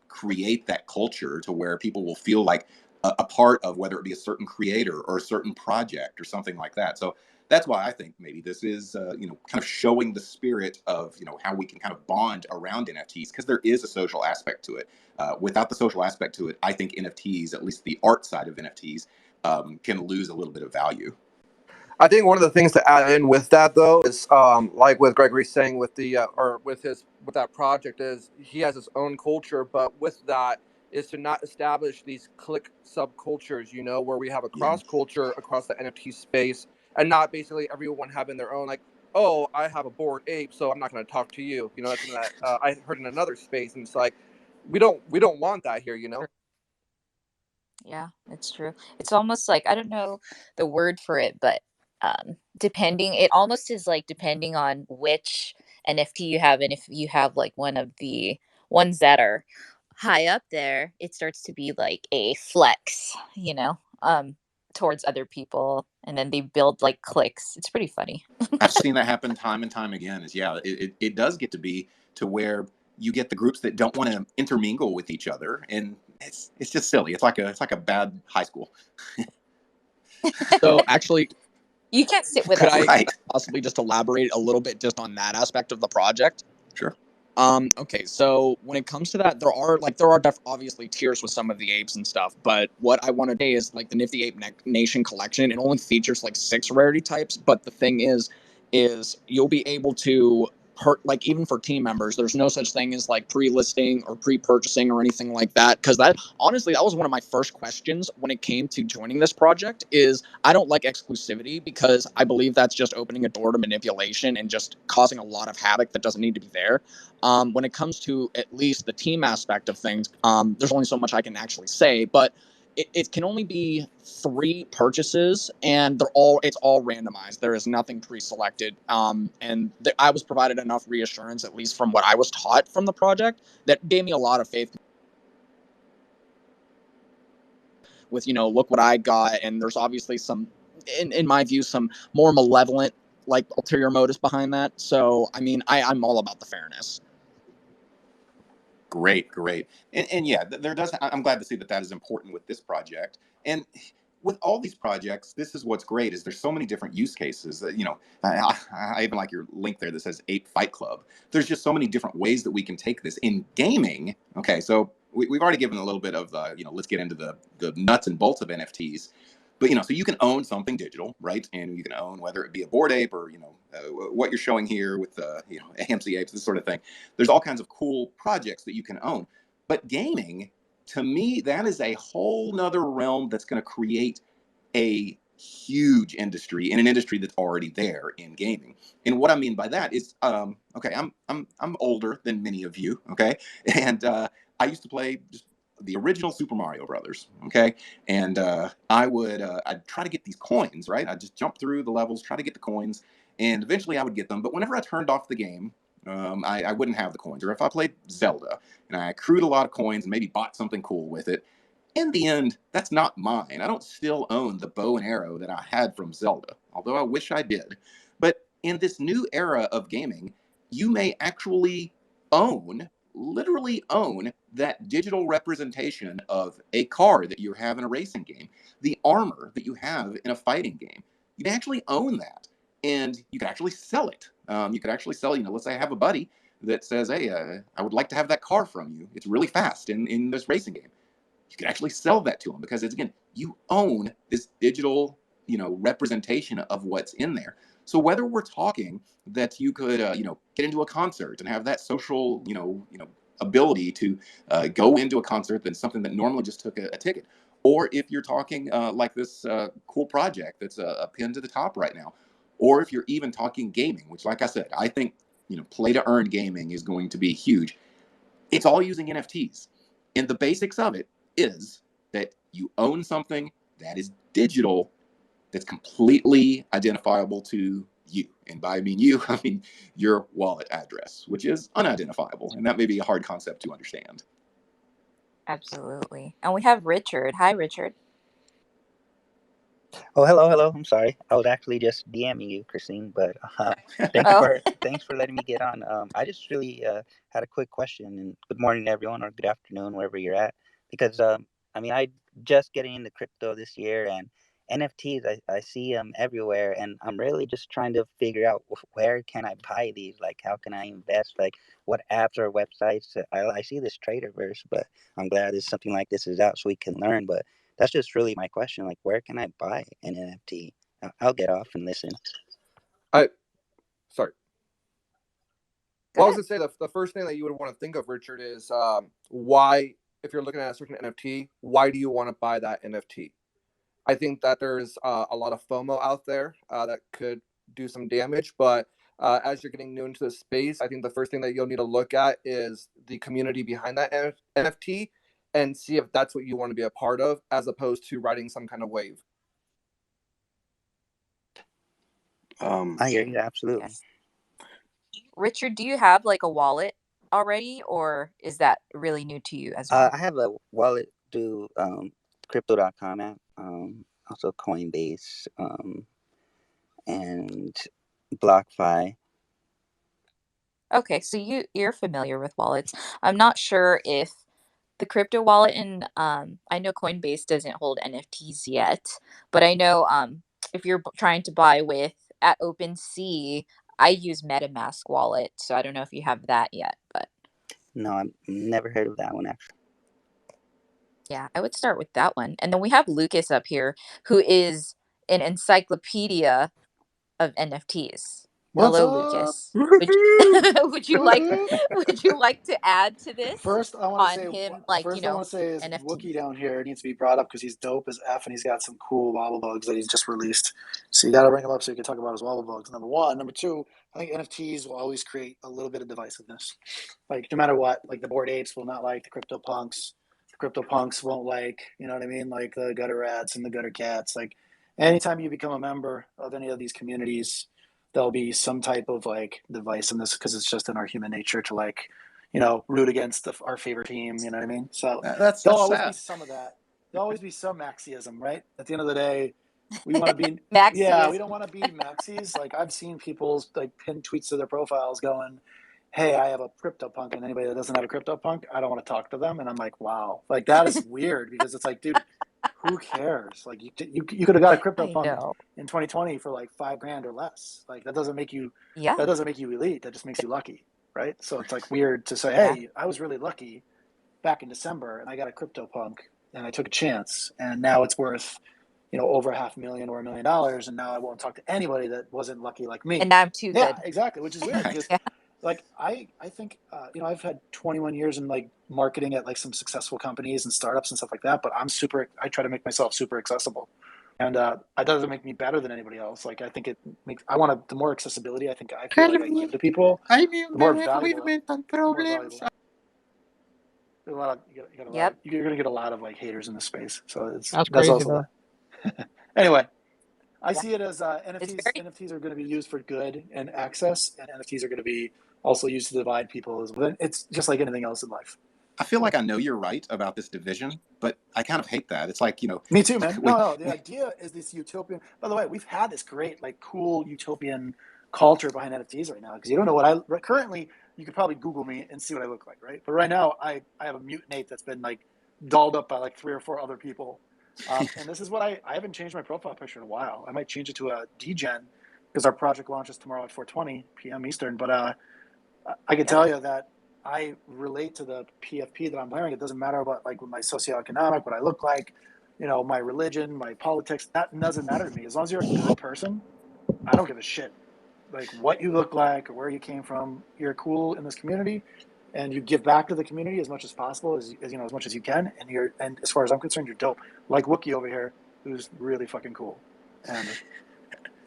Speaker 1: create that culture to where people will feel like a part of, whether it be a certain creator or a certain project or something like that. So that's why I think maybe this is, kind of showing the spirit of, how we can kind of bond around NFTs, because there is a social aspect to it. Without the social aspect to it, I think NFTs, at least the art side of NFTs, can lose a little bit of value.
Speaker 4: I think one of the things to add in with that, though, is like what Gregory's saying with the or with that project, is he has his own culture, but with that is to not establish these clique subcultures, where we have a cross culture across the NFT space, and not basically everyone having their own, oh, I have a bored ape, so I'm not going to talk to you. That's something that I heard in another space, and it's we don't want that here.
Speaker 2: Yeah, it's true. It's almost like, I don't know the word for it, but depending, it almost is depending on which NFT you have, and if you have one of the ones that are high up there, it starts to be like a flex, towards other people, and then they build cliques. It's pretty funny.
Speaker 1: I've seen that happen time and time again. It does get to be to where you get the groups that don't want to intermingle with each other, and it's just silly. It's like a bad high school.
Speaker 5: So actually,
Speaker 2: You can't sit with
Speaker 5: could
Speaker 2: us.
Speaker 5: I
Speaker 1: Right.
Speaker 5: possibly just elaborate a little bit just on that aspect of the project?
Speaker 1: Sure.
Speaker 5: Okay, so when it comes to that, there are obviously tiers with some of the apes and stuff, but what I want to say is the Nifty Ape Nation collection, it only features 6 rarity types, but the thing is you'll be able to even for team members, there's no such thing as pre-listing or pre-purchasing or anything like that, because that honestly, that was one of my first questions when it came to joining this project. Is I don't like exclusivity, because I believe that's just opening a door to manipulation and just causing a lot of havoc that doesn't need to be there. When it comes to at least the team aspect of things, there's only so much I can actually say, but it can only be 3 purchases, and it's all randomized. There is nothing pre-selected. And I was provided enough reassurance, at least from what I was taught from the project, that gave me a lot of faith with, look what I got. And there's obviously some, in my view, some more malevolent, like, ulterior motives behind that. So, I mean, I'm all about the fairness.
Speaker 1: Great. And yeah, I'm glad to see that is important with this project. And with all these projects, this is what's great, is there's so many different use cases that, I even like your link there that says Ape Fight Club. There's just so many different ways that we can take this in gaming. Okay, so we've already given a little bit of, let's get into the nuts and bolts of NFTs. But, so you can own something digital, right? And you can own, whether it be a Bored Ape or, what you're showing here with, AMC apes, this sort of thing. There's all kinds of cool projects that you can own. But gaming, to me, that is a whole nother realm that's going to create a huge industry, in an industry that's already there in gaming. And what I mean by that is, okay, I'm older than many of you, okay, and I used to play just the original Super Mario Brothers, okay, and I'd try to get these coins, right? I'd just jump through the levels, try to get the coins, and eventually I would get them. But whenever I turned off the game, I wouldn't have the coins. Or if I played Zelda and I accrued a lot of coins and maybe bought something cool with it, in the end, that's not mine. I don't still own the bow and arrow that I had from Zelda, although I wish I did. But in this new era of gaming, you may actually literally own that digital representation of a car that you have in a racing game, the armor that you have in a fighting game. You can actually own that, and you can actually sell it. You could actually sell, let's say I have a buddy that says, hey, I would like to have that car from you. It's really fast in this racing game. You can actually sell that to them because it's, again, you own this digital, representation of what's in there. So whether we're talking that you could, get into a concert and have that social, ability to go into a concert than something that normally just took a ticket, or if you're talking like this cool project that's a pin to the top right now, or if you're even talking gaming, which, like I said, I think, play to earn gaming is going to be huge. It's all using NFTs. And the basics of it is that you own something that is digital, that's completely identifiable to you. And by you, I mean your wallet address, which is unidentifiable. And that may be a hard concept to understand.
Speaker 2: Absolutely. And we have Richard. Hi, Richard.
Speaker 6: Oh, hello. I'm sorry. I was actually just DMing you, Christine, but thanks for letting me get on. I just really had a quick question, and good morning, everyone, or good afternoon, wherever you're at. Because I just getting into crypto this year, and NFTs, I see them everywhere, and I'm really just trying to figure out where can I buy these? Like, how can I invest? Like, what apps or websites? I see this TRADERVERSE, but I'm glad something like this is out so we can learn. But that's just really my question. Like, where can I buy an NFT? I'll get off and listen.
Speaker 4: Sorry. Well, I was going to say the first thing that you would want to think of, Richard, is why, if you're looking at a certain NFT, why do you want to buy that NFT? I think that there's a lot of FOMO out there that could do some damage, but as you're getting new into the space, I think the first thing that you'll need to look at is the community behind that NFT and see if that's what you want to be a part of, as opposed to riding some kind of wave.
Speaker 6: I hear you, absolutely.
Speaker 2: Yes. Richard, do you have like a wallet already, or is that really new to you as well?
Speaker 6: I have a wallet through crypto.com app, also Coinbase, and BlockFi.
Speaker 2: Okay, so you're familiar with wallets. I'm not sure if the crypto wallet and I know Coinbase doesn't hold NFTs yet, but I know if you're trying to buy with at OpenSea, I use MetaMask wallet, so I don't know if you have that yet, but
Speaker 6: No, I've never heard of that one, actually.
Speaker 2: yeah, I would start with that one. And then we have Lucas up here, who is an encyclopedia of NFTs.
Speaker 7: What's
Speaker 2: Hello,
Speaker 7: up?
Speaker 2: Lucas. Would you like to add to this
Speaker 7: First, I want to
Speaker 2: on
Speaker 7: say,
Speaker 2: him, like,
Speaker 7: is
Speaker 2: NFTs?
Speaker 7: Wookie down here needs to be brought up because he's dope as F and he's got some cool wobble bugs that he's just released. So you got to bring him up so you can talk about his wobble bugs. Number one. Number two, I think NFTs will always create a little bit of divisiveness. Like, no matter what, like the Bored Apes will not like the Crypto Punks. CryptoPunks won't like, you know what I mean? Like the gutter rats and the gutter cats. Like anytime you become a member of any of these communities, there'll be some type of like device in this because it's just in our human nature to like, root against our favorite team. You know what I mean? So
Speaker 1: That's
Speaker 7: there'll always be
Speaker 1: sad.
Speaker 7: some of that. There'll always be some Maxiism, right? At the end of the day, we want to be,
Speaker 2: Maxi
Speaker 7: we don't want to be Maxis. Like I've seen people's like pinned tweets to their profiles going, hey, I have a CryptoPunk, and anybody that doesn't have a CryptoPunk, I don't want to talk to them. And I'm like, wow, like that is weird because it's like, dude, who cares? Like you could have got a
Speaker 2: I
Speaker 7: CryptoPunk
Speaker 2: know.
Speaker 7: in 2020 for like $5,000 or less. Like that doesn't make you
Speaker 2: Yeah.
Speaker 7: elite. That just makes you lucky, right? So it's like weird to say,
Speaker 2: Yeah.
Speaker 7: hey, I was really lucky back in December, and I got a CryptoPunk, and I took a chance, and now it's worth over $500,000 or $1 million, and now I won't talk to anybody that wasn't lucky like me.
Speaker 2: And now I'm too
Speaker 7: Yeah,
Speaker 2: good.
Speaker 7: exactly, which is weird
Speaker 1: Right.
Speaker 7: because
Speaker 2: Yeah.
Speaker 7: like I think I've had 21 years in like marketing at like some successful companies and startups and stuff like that, but I try to make myself super accessible, and that doesn't make me better than anybody else. Like I think the more accessibility I feel like I give to people, the more valuable.
Speaker 2: Yep.
Speaker 7: You're gonna get a lot of like haters in this space, so
Speaker 8: That's
Speaker 7: that's
Speaker 8: crazy,
Speaker 7: also
Speaker 8: though.
Speaker 7: that. Anyway, I
Speaker 2: Yeah.
Speaker 7: see it as
Speaker 2: It's
Speaker 7: NFTs.
Speaker 2: very
Speaker 7: NFTs are going to be used for good and access, and NFTs are going to be also used to divide people as well. It's just like anything else in life.
Speaker 1: I feel like I know you're right about this division, but I kind of hate that. It's like,
Speaker 7: Me too, man.
Speaker 1: when,
Speaker 7: No, the idea is this utopian. By the way, we've had this great, like, cool utopian culture behind NFTs right now because you don't know what currently. You could probably Google me and see what I look like, right? But right now, I have a mutant ape that's been like dolled up by like 3 or 4 other people, and this is what I haven't changed my profile picture in a while. I might change it to a DGen because our project launches tomorrow at 4:20 p.m. Eastern. But I can tell you that I relate to the PFP that I'm wearing. It doesn't matter about like my socioeconomic, what I look like, my religion, my politics. That doesn't matter to me. As long as you're a good person, I don't give a shit. Like what you look like or where you came from. You're cool in this community, and you give back to the community as much as possible, as as much as you can. And as far as I'm concerned, you're dope. Like Wookie over here, who's really fucking cool. And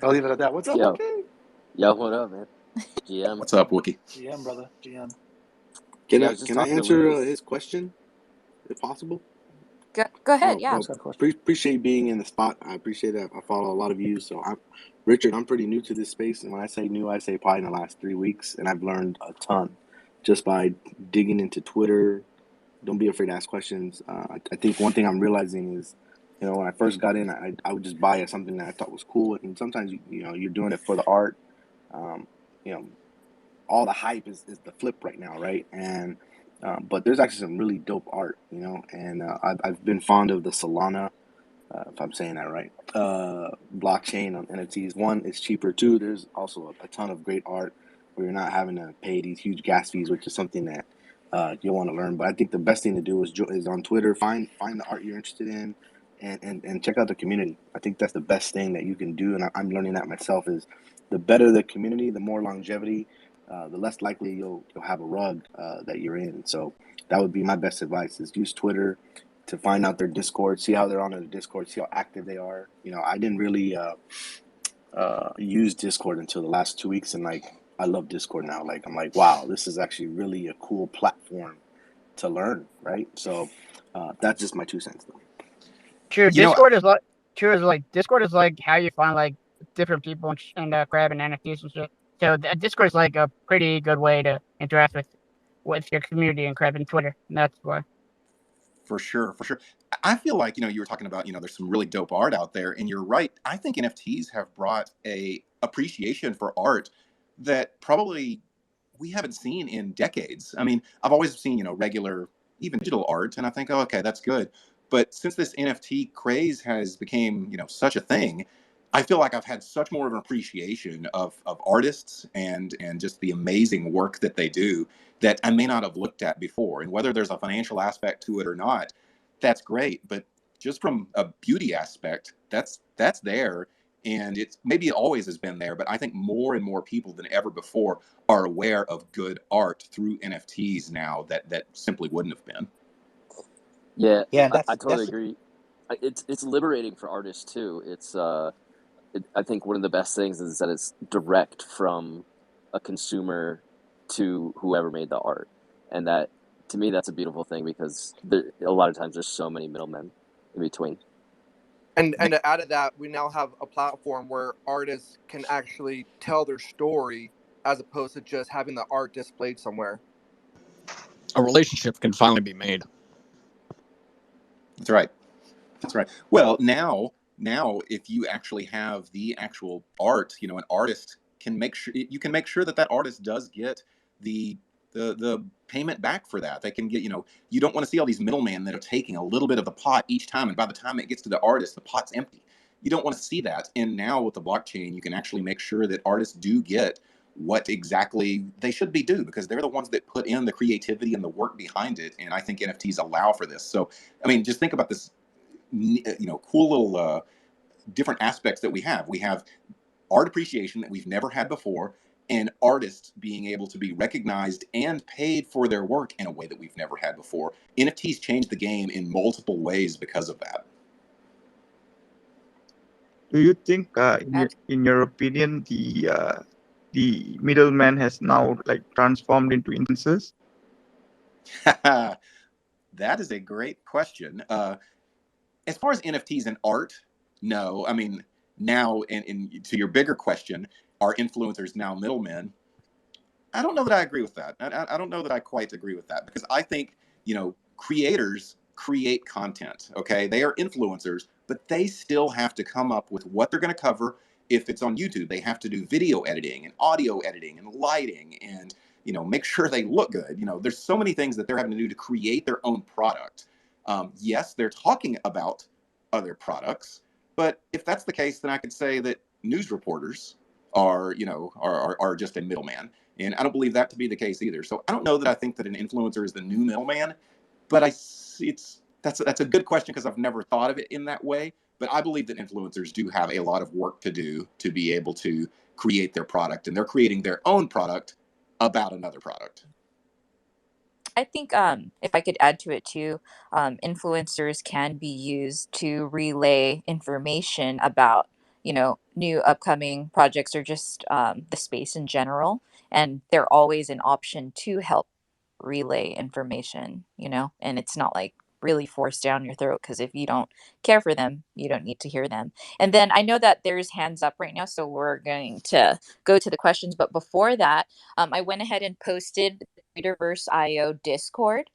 Speaker 7: I'll leave it at that. What's up,
Speaker 9: Yo,
Speaker 7: Wookie?
Speaker 9: yo, what up, man? GM.
Speaker 1: what's up, Wookie?
Speaker 7: GM, brother. GM.
Speaker 9: Yeah, I was just
Speaker 10: Can I
Speaker 9: talking to
Speaker 10: answer
Speaker 9: Lucas.
Speaker 10: his question, if possible?
Speaker 2: Go ahead. Yeah.
Speaker 10: Appreciate being in the spot. I appreciate that. I follow a lot of you. So Richard, I'm pretty new to this space, and when I say new, I say probably in the last 3 weeks, and I've learned a ton just by digging into Twitter. Don't be afraid to ask questions. I think one thing I'm realizing is, when I first got in, I would just buy something that I thought was cool, and sometimes you're doing it for the art. Um, you know, all the hype is the flip right now, right? And but there's actually some really dope art, and I've been fond of the Solana, if I'm saying that right, blockchain on NFTs. One, it's cheaper. Two, there's also a ton of great art where you're not having to pay these huge gas fees, which is something that you'll want to learn. But I think the best thing to do is on Twitter, find the art you're interested in, and check out the community. I think that's the best thing that you can do, and I'm learning that myself. Is the better the community, the more longevity, the less likely you'll have a rug that you're in. So that would be my best advice: is use Twitter to find out their Discord, see how they're on their Discord, see how active they are. I didn't really use Discord until the last 2 weeks, and like I love Discord now. Like I'm like, wow, this is actually really a cool platform to learn, right? So that's just my 2 cents, though.
Speaker 8: True. Discord is like how you find like different people and grabbing NFTs and shit. So Discord is like a pretty good way to interact with your community and grabbing Twitter. And that's why.
Speaker 1: For sure. I feel like, you were talking about, there's some really dope art out there, and you're right. I think NFTs have brought a appreciation for art that probably we haven't seen in decades. I mean, I've always seen, regular, even digital art, and I think, oh, okay, that's good. But since this NFT craze has became, such a thing, I feel like I've had such more of an appreciation of artists and just the amazing work that they do that I may not have looked at before. And whether there's a financial aspect to it or not, that's great. But just from a beauty aspect, that's there. And it's maybe it always has been there, but I think more and more people than ever before are aware of good art through NFTs now that simply wouldn't have been.
Speaker 9: Yeah,
Speaker 6: Yeah,
Speaker 9: I totally agree. It's liberating for artists too. I think one of the best things is that it's direct from a consumer to whoever made the art, and that to me, that's a beautiful thing because a lot of times there's so many middlemen in between.
Speaker 4: And to add to that, we now have a platform where artists can actually tell their story as opposed to just having the art displayed somewhere.
Speaker 5: A relationship can finally be made.
Speaker 1: That's right. That's right. Well, now if you actually have the actual art, you know, an artist can make sure you can make sure that that artist does get the payment back for that. They can get, you know, you don't want to see all these middlemen that are taking a little bit of the pot each time, and by the time it gets to the artist, the pot's empty. You don't want to see that. And now with the blockchain, you can actually make sure that artists do get what exactly they should be due, because they're the ones that put in the creativity and the work behind it. And I think NFTs allow for this. So, I mean, just think about this, you know, cool little different aspects that we have. We have art appreciation that we've never had before, and artists being able to be recognized and paid for their work in a way that we've never had before. NFTs changed the game in multiple ways because of that.
Speaker 11: Do you think, in your opinion, the middleman has now like transformed into influencers?
Speaker 1: That is a great question. As far as NFTs and art, no. I mean, now, and to your bigger question, are influencers now middlemen? I don't know that I agree with that. I don't know that I quite agree with that, because I think, you know, creators create content, okay? They are influencers, but they still have to come up with what they're going to cover. If it's on YouTube, they have to do video editing and audio editing and lighting and, you know, make sure they look good. You know, there's so many things that they're having to do to create their own product. Yes, they're talking about other products, but if that's the case, then I could say that news reporters are, you know, are just a middleman. And I don't believe that to be the case either. So I don't know that I think that an influencer is the new middleman, but that's a good question, because I've never thought of it in that way. But I believe that influencers do have a lot of work to do to be able to create their product, and they're creating their own product about another product.
Speaker 2: I think if I could add to it too, influencers can be used to relay information about, you know, new upcoming projects or just the space in general. And they're always an option to help relay information, you know, and it's not like really forced down your throat, because if you don't care for them, you don't need to hear them. And then I know that there's hands up right now, so we're going to go to the questions. But before that, I went ahead and posted the TRADERVERSE IO Discord.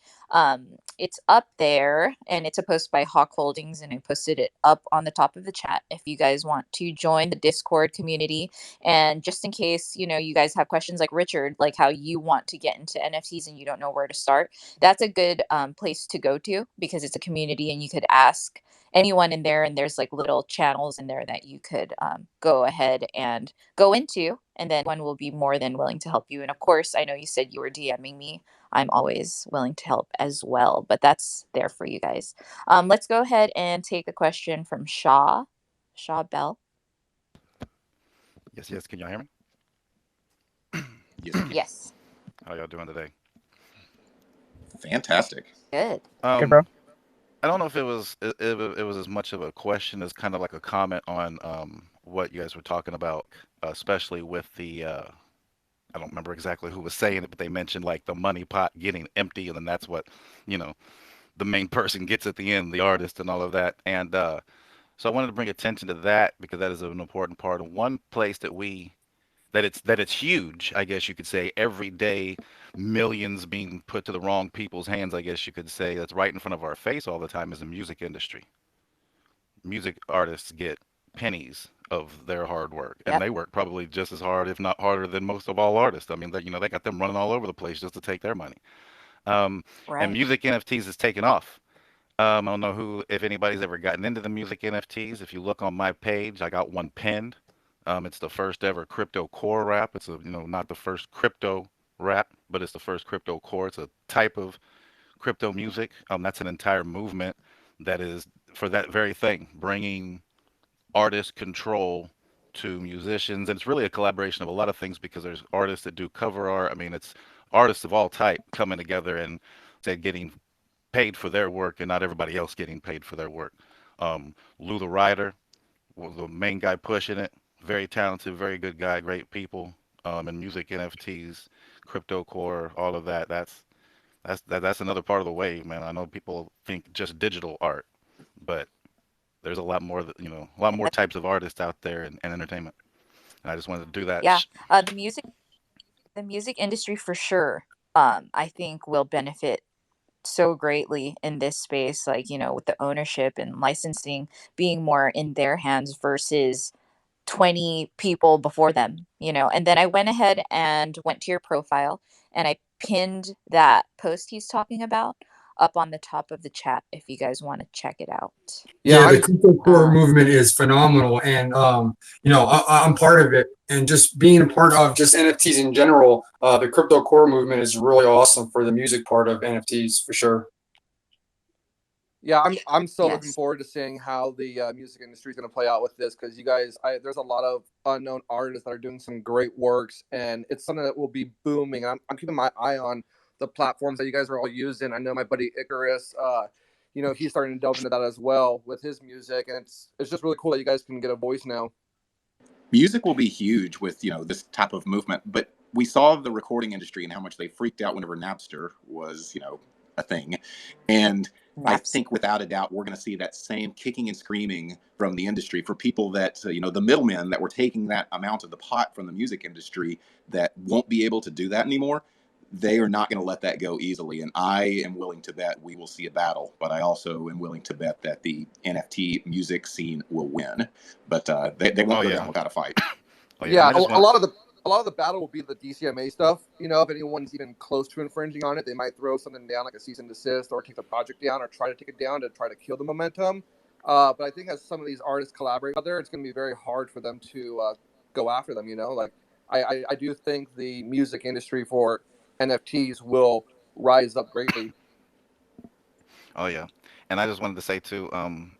Speaker 2: It's up there, and it's a post by Hawk Holdings, and I posted it up on the top of the chat if you guys want to join the Discord community. And just in case, you know, you guys have questions like Richard, like how you want to get into NFTs and you don't know where to start, that's a good place to go to, because it's a community and you could ask anyone in there, and there's like little channels in there that you could go ahead and go into, and then one will be more than willing to help you. And of course, I know you said you were DMing me. I'm always willing to help as well, but that's there for you guys. Let's go ahead and take a question from Shaw Bell.
Speaker 12: Yes. Can y'all hear me?
Speaker 2: Yes.
Speaker 12: How y'all doing today?
Speaker 1: Fantastic.
Speaker 2: Good.
Speaker 8: Good, bro.
Speaker 12: I don't know if it was as much of a question as kind of like a comment on what you guys were talking about, especially with the I don't remember exactly who was saying it, but they mentioned like the money pot getting empty, and then that's what, you know, the main person gets at the end, the artist and all of that. And so I wanted to bring attention to that, because that is an important part. And one place that it's huge, I guess you could say, every day, millions being put to the wrong people's hands, I guess you could say, that's right in front of our face all the time, is the music industry. Music artists get pennies of their hard work, and they work probably just as hard, if not harder, than most of all artists. I mean, you know, they got them running all over the place just to take their money. And music NFTs is taking off. I don't know if anybody's ever gotten into the music NFTs. If you look on my page, I got one pinned. It's the first ever crypto core rap. It's not the first crypto rap, but it's the first crypto core. It's a type of crypto music. That's an entire movement that is for that very thing, bringing artist control to musicians. And it's really a collaboration of a lot of things, because there's artists that do cover art. I mean, it's artists of all type coming together and getting paid for their work, and not everybody else getting paid for their work. Lou the Writer was the main guy pushing it. Very talented, very good guy, great people. And music NFTs, crypto core, all of that. That's That's another part of the wave, man. I know people think just digital art, but there's a lot more a lot more types of artists out there in entertainment. And I just wanted to do that.
Speaker 2: Yeah, the music industry for sure. I think will benefit so greatly in this space, like, with the ownership and licensing being more in their hands versus 20 people before them, And then I went ahead and went to your profile and I pinned that post he's talking about up on the top of the chat if you guys want to check it out.
Speaker 13: Yeah, the crypto core movement is phenomenal, and I'm part of it, and just being a part of just NFTs in general, the crypto core movement is really awesome for the music part of NFTs for sure.
Speaker 4: Yeah, I'm so looking
Speaker 2: Yes.
Speaker 4: forward to seeing how the music industry is going to play out with this, because you guys, there's a lot of unknown artists that are doing some great works, and it's something that will be booming. I'm keeping my eye on the platforms that you guys are all using. I know my buddy Icarus, he's starting to delve into that as well with his music, and it's just really cool that you guys can get a voice now.
Speaker 1: Music will be huge with this type of movement, but we saw the recording industry and how much they freaked out whenever Napster was a thing, and I think without a doubt we're going to see that same kicking and screaming from the industry for people that the middlemen that were taking that amount of the pot from the music industry that won't be able to do that anymore. They are not going to let that go easily, and I am willing to bet we will see a battle, but I also am willing to bet that the NFT music scene will win, but they won't go down without a fight.
Speaker 4: Yeah, a lot of the battle will be the DCMA stuff. If anyone's even close to infringing on it, they might throw something down like a cease and desist, or take the project down, or try to take it down to try to kill the momentum. But I think as some of these artists collaborate out there, it's going to be very hard for them to go after them. Like I do think the music industry for NFTs will rise up greatly.
Speaker 12: Oh yeah, and I just wanted to say too,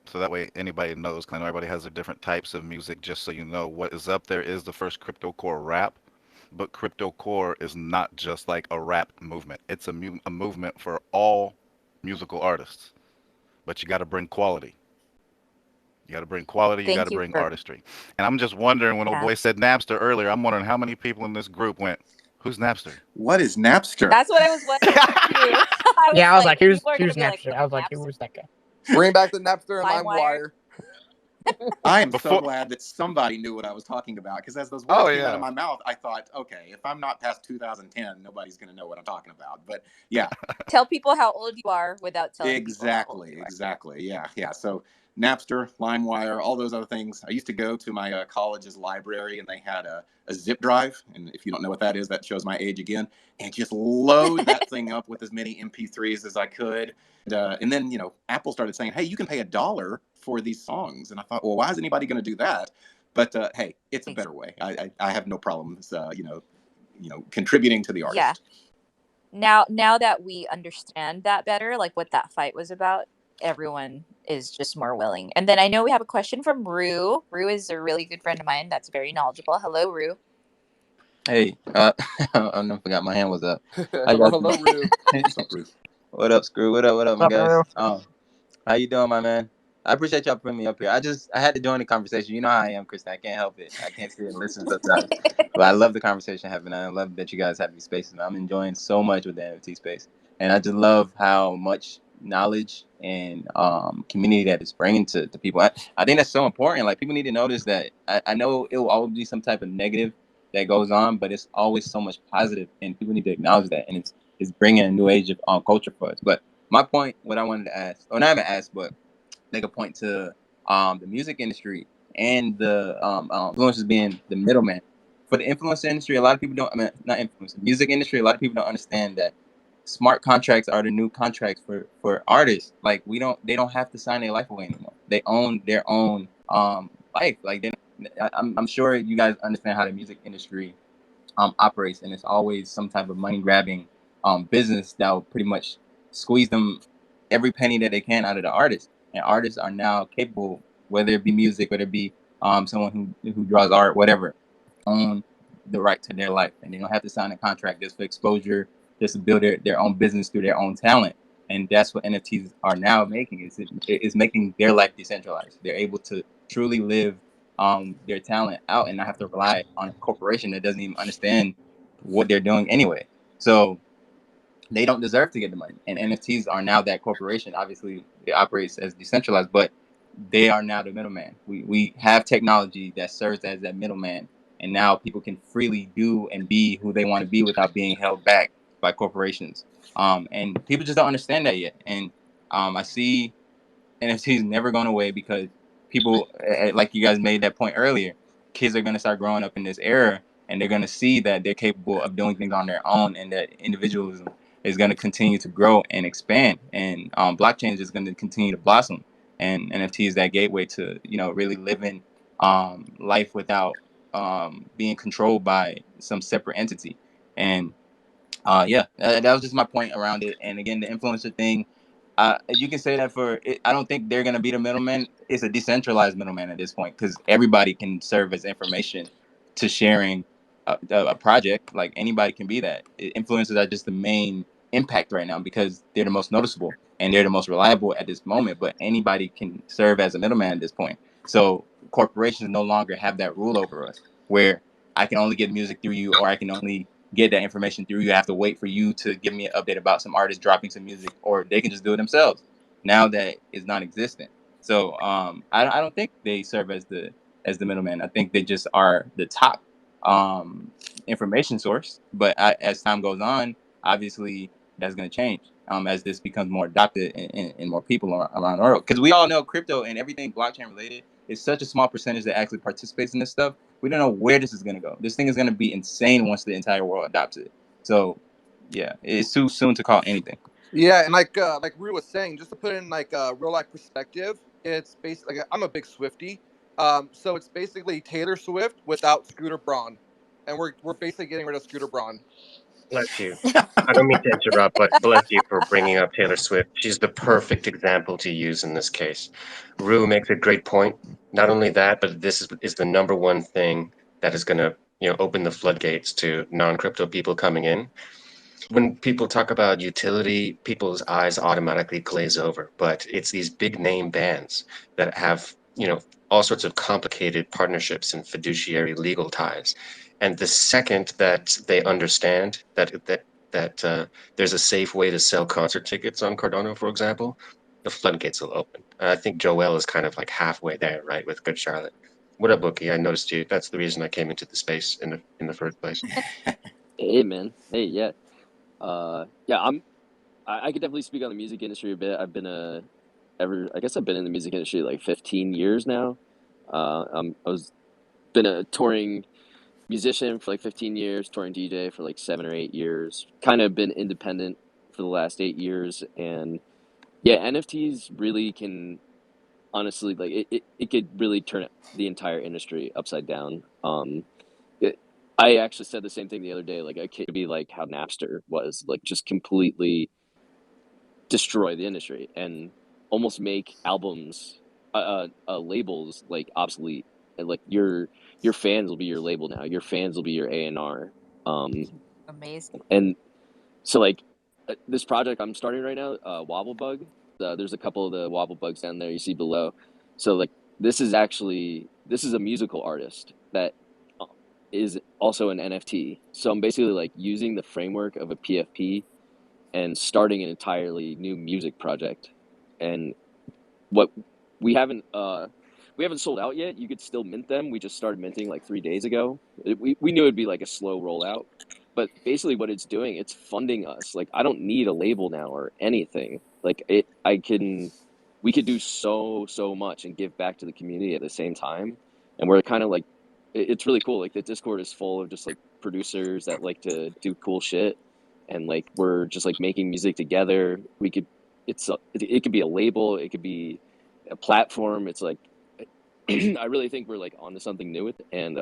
Speaker 12: so that way anybody knows, 'cause I know everybody has their different types of music. Just so you know, what is up there is the first crypto core rap, but crypto core is not just like a rap movement. It's a movement for all musical artists, but you got to bring quality. You got to bring quality. You got
Speaker 2: Thank
Speaker 12: to
Speaker 2: you
Speaker 12: bring
Speaker 2: for
Speaker 12: artistry. And I'm just wondering, when old
Speaker 2: that.
Speaker 12: boy said Napster earlier, I'm wondering how many people in this group went, "Who's Napster?
Speaker 1: What is Napster?"
Speaker 2: That's what I was wondering too.
Speaker 8: Yeah, I was like, who's
Speaker 2: people are gonna be like,
Speaker 8: Napster? I was like, who's that guy?
Speaker 4: Bring back the Napster and
Speaker 2: LimeWire.
Speaker 1: I am so glad that somebody knew what I was talking about, because as those words came out of my mouth, I thought, okay, if I'm not past 2010, nobody's going to know what I'm talking about. But yeah.
Speaker 2: Tell people how old you are without telling
Speaker 1: Exactly. Yeah. So Napster, LimeWire, all those other things. I used to go to my college's library, and they had a zip drive. And if you don't know what that is, that shows my age again. And just load that thing up with as many MP3s as I could. And then, Apple started saying, hey, you can pay $1 for these songs. And I thought, well, why is anybody going to do that? But hey, it's a better way. I have no problems, contributing to the artist.
Speaker 2: Yeah. Now that we understand that better, like what that fight was about, everyone is just more willing. And then I know we have a question from Rue. Rue is a really good friend of mine that's very knowledgeable. Hello, Rue.
Speaker 14: Hey, I forgot my hand was up.
Speaker 4: Hello, Rue.
Speaker 1: What's up, Rue?
Speaker 14: What up, Screw? What up, my guys? How you doing, my man? I appreciate y'all putting me up here. I had to join the conversation. You know how I am, Kristen. I can't help it. I can't sit and listen sometimes. But I love the conversation happening. I love that you guys have these spaces. I'm enjoying so much with the NFT space, and I just love how much knowledge and community that it's bringing to people. I think that's so important. Like, people need to notice that. I know it will always be some type of negative that goes on, but it's always so much positive, and people need to acknowledge that. And it's bringing a new age of culture for us. But my point, what I wanted to ask, or not even ask, but make a point to the music industry and the influencers being the middleman. For the influencer industry, a lot of people don't. I mean, not influencer, music industry. A lot of people don't understand that smart contracts are the new contracts for artists. Like, they don't have to sign their life away anymore. They own their own life. Like, I'm sure you guys understand how the music industry operates, and it's always some type of money grabbing business that will pretty much squeeze them every penny that they can out of the artist. And artists are now capable, whether it be music, whether it be someone who draws art, whatever, own the right to their life, and they don't have to sign a contract just for exposure, just to build their own business through their own talent. And that's what NFTs are now making. It's making their life decentralized. They're able to truly live their talent out and not have to rely on a corporation that doesn't even understand what they're doing anyway. So they don't deserve to get the money. And NFTs are now that corporation. Obviously, it operates as decentralized, but they are now the middleman. We have technology that serves as that middleman, and now people can freely do and be who they want to be without being held back by corporations. And people just don't understand that yet. And I see NFTs never going away because people, like you guys made that point earlier, kids are going to start growing up in this era, and they're going to see that they're capable of doing things on their own, and that individualism is going to continue to grow and expand, and blockchain is just going to continue to blossom, and NFT is that gateway to really living life without being controlled by some separate entity. And yeah, that was just my point around it. And again, the influencer thing, you can say that for it. I don't think they're going to be the middleman. It's a decentralized middleman at this point, because everybody can serve as information to sharing a project. Like anybody can be that. Influencers are just the main impact right now because they're the most noticeable and they're the most reliable at this moment. But anybody can serve as a middleman at this point. So corporations no longer have that rule over us, where I can only get music through you, or I can only get that information through you. I have to wait for you to give me an update about some artist dropping some music, or they can just do it themselves. Now that is non-existent. So I don't think they serve as the middleman. I think they just are the top information source. But as time goes on, obviously that's going to change as this becomes more adopted and more people around the world. Because we all know crypto and everything blockchain related is such a small percentage that actually participates in this stuff. We don't know where this is going to go. This thing is going to be insane once the entire world adopts it. So yeah, it's too soon to call anything.
Speaker 4: Yeah, and like Rue was saying, just to put it in like a real life perspective, it's basically I'm a big Swiftie, so it's basically Taylor Swift without Scooter Braun, and we're basically getting rid of Scooter Braun.
Speaker 15: Bless you. I don't mean to interrupt, but bless you for bringing up Taylor Swift. She's the perfect example to use in this case. Rue makes a great point. Not only that, but this is the number one thing that is going to open the floodgates to non-crypto people coming in. When people talk about utility, people's eyes automatically glaze over, but it's these big name bands that have, all sorts of complicated partnerships and fiduciary legal ties. And the second that they understand that there's a safe way to sell concert tickets on Cardano, for example, the floodgates will open. I think Joel is kind of like halfway there, right, with Good Charlotte. What up, Bookie? I noticed you. That's the reason I came into the space in the first place.
Speaker 9: Hey, man. Hey, yeah. Yeah, I could definitely speak on the music industry a bit. I guess I've been in the music industry like 15 years now. Been a touring musician for like 15 years, touring DJ for like 7 or 8 years. Kind of been independent for the last 8 years, and yeah, NFTs really can honestly like it could really turn the entire industry upside down. I actually said the same thing the other day. Like, it could be like how Napster was, like, just completely destroy the industry and almost make albums, labels like obsolete. And like your fans will be your label now. Your fans will be your A&R.
Speaker 2: Amazing.
Speaker 9: And so like this project I'm starting right now, Wobble Bug. There's a couple of the Wobble Bugs down there you see below. So like this is a musical artist that is also an NFT. So I'm basically like using the framework of a PFP and starting an entirely new music project. And what we haven't sold out yet. You could still mint them. We just started minting like 3 days ago. We knew it'd be like a slow rollout, but basically what it's doing, it's funding us. Like, I don't need a label now or anything. Like we could do so much and give back to the community at the same time. And we're kind of like, it's really cool. Like, the Discord is full of just like producers that like to do cool shit, and like we're just like making music together. It could be a label, it could be a platform. It's like I really think we're like onto something new with it, and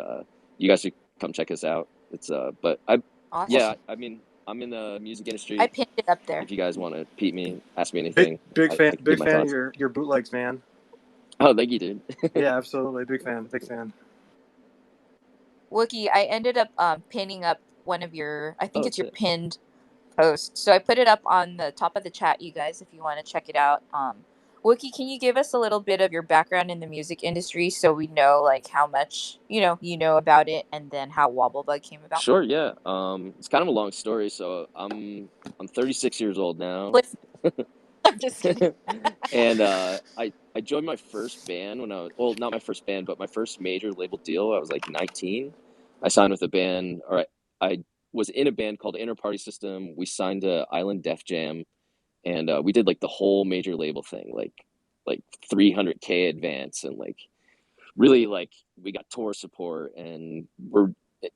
Speaker 9: you guys should come check us out. It's but
Speaker 2: Awesome.
Speaker 9: yeah, I mean, I'm in the music industry.
Speaker 2: I pinned it up there.
Speaker 9: If you guys want to peep me, ask me anything.
Speaker 16: Big
Speaker 9: I
Speaker 16: fan
Speaker 9: can give my
Speaker 16: of
Speaker 9: thoughts.
Speaker 16: your bootlegs, man.
Speaker 9: Oh, thank you, dude.
Speaker 16: Yeah, absolutely. Big fan.
Speaker 2: Wookie, I ended up pinning up one of your, I think
Speaker 9: Oh,
Speaker 2: it's your
Speaker 9: shit.
Speaker 2: pinned post. So I put it up on the top of the chat, you guys, if you want to check it out. Wookie, can you give us a little bit of your background in the music industry so we know like how much you know about it, and then how Wobblebug came about?
Speaker 9: Sure, yeah. It's kind of a long story. So I'm 36 years old now.
Speaker 2: I'm just kidding.
Speaker 9: And I joined my first band when I was, well, not my first band, but my first major label deal. I was like 19. I signed with a band, or I was in a band called Inner Party System. We signed to Island Def Jam, and we did like the whole major label thing, like 300K advance, and like really like we got tour support, and we're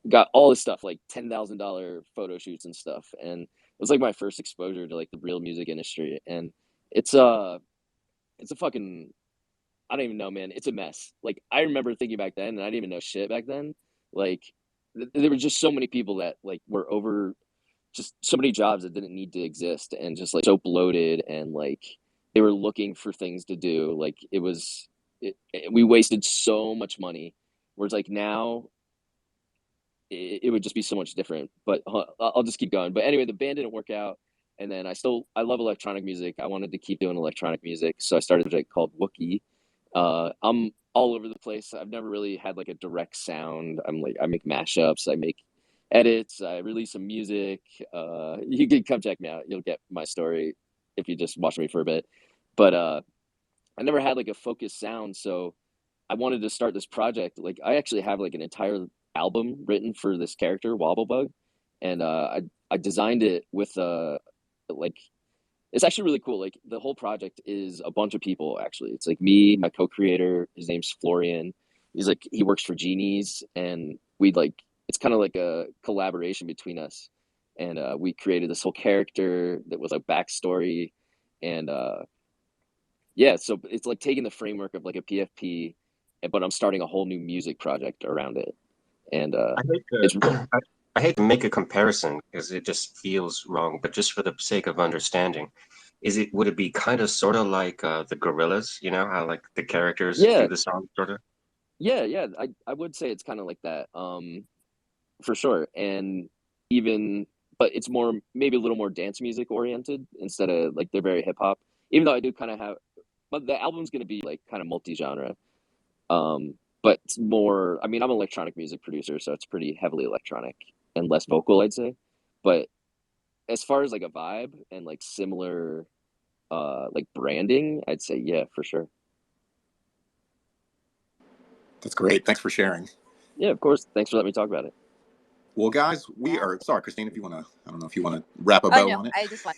Speaker 9: got all this stuff like $10,000 photo shoots and stuff, and it was like my first exposure to like the real music industry, and it's a fucking, I don't even know, man. It's a mess. Like I remember thinking back then, and I didn't even know shit back then. Like there were just so many people that like were over just so many jobs that didn't need to exist, and just like so bloated, and like they were looking for things to do. Like we wasted so much money. Whereas like now it would just be so much different. But I'll just keep going. But anyway, the band didn't work out, and then I love electronic music. I wanted to keep doing electronic music, so I started a project called Wookie. I'm all over the place. I've never really had like a direct sound. I make mashups, I make edits, I release some music. You can come check me out. You'll get my story if you just watch me for a bit. But I never had like a focused sound, so I wanted to start this project. Like I actually have like an entire album written for this character, Wobblebug, and I designed it with like it's actually really cool. Like the whole project is a bunch of people actually. It's like me, my co-creator, his name's Florian. He works for Genies, and we like it's kind of like a collaboration between us. And we created this whole character that was a backstory, and yeah, so it's like taking the framework of like a PFP, but I'm starting a whole new music project around it. And it's
Speaker 15: I hate to make a comparison because it just feels wrong, but just for the sake of understanding, would it be kind of sort of like the Gorillas, you know, how like the characters
Speaker 9: yeah,
Speaker 15: do the song sort of?
Speaker 9: yeah, I would say it's kind of like that, for sure. And even, but it's more maybe a little more dance music oriented instead of like they're very hip hop. Even though I do kind of have, but the album's gonna be like kind of multi genre. But it's more. I mean, I'm an electronic music producer, so it's pretty heavily electronic and less vocal, I'd say. But as far as like a vibe and like similar like branding, I'd say yeah, for sure.
Speaker 1: That's great. Thanks for sharing.
Speaker 9: Yeah, of course. Thanks for letting me talk about it.
Speaker 1: Well, guys, we are sorry, Christine, if you want to, I don't know if you want to wrap a bow
Speaker 2: no,
Speaker 1: on it.
Speaker 2: I just want.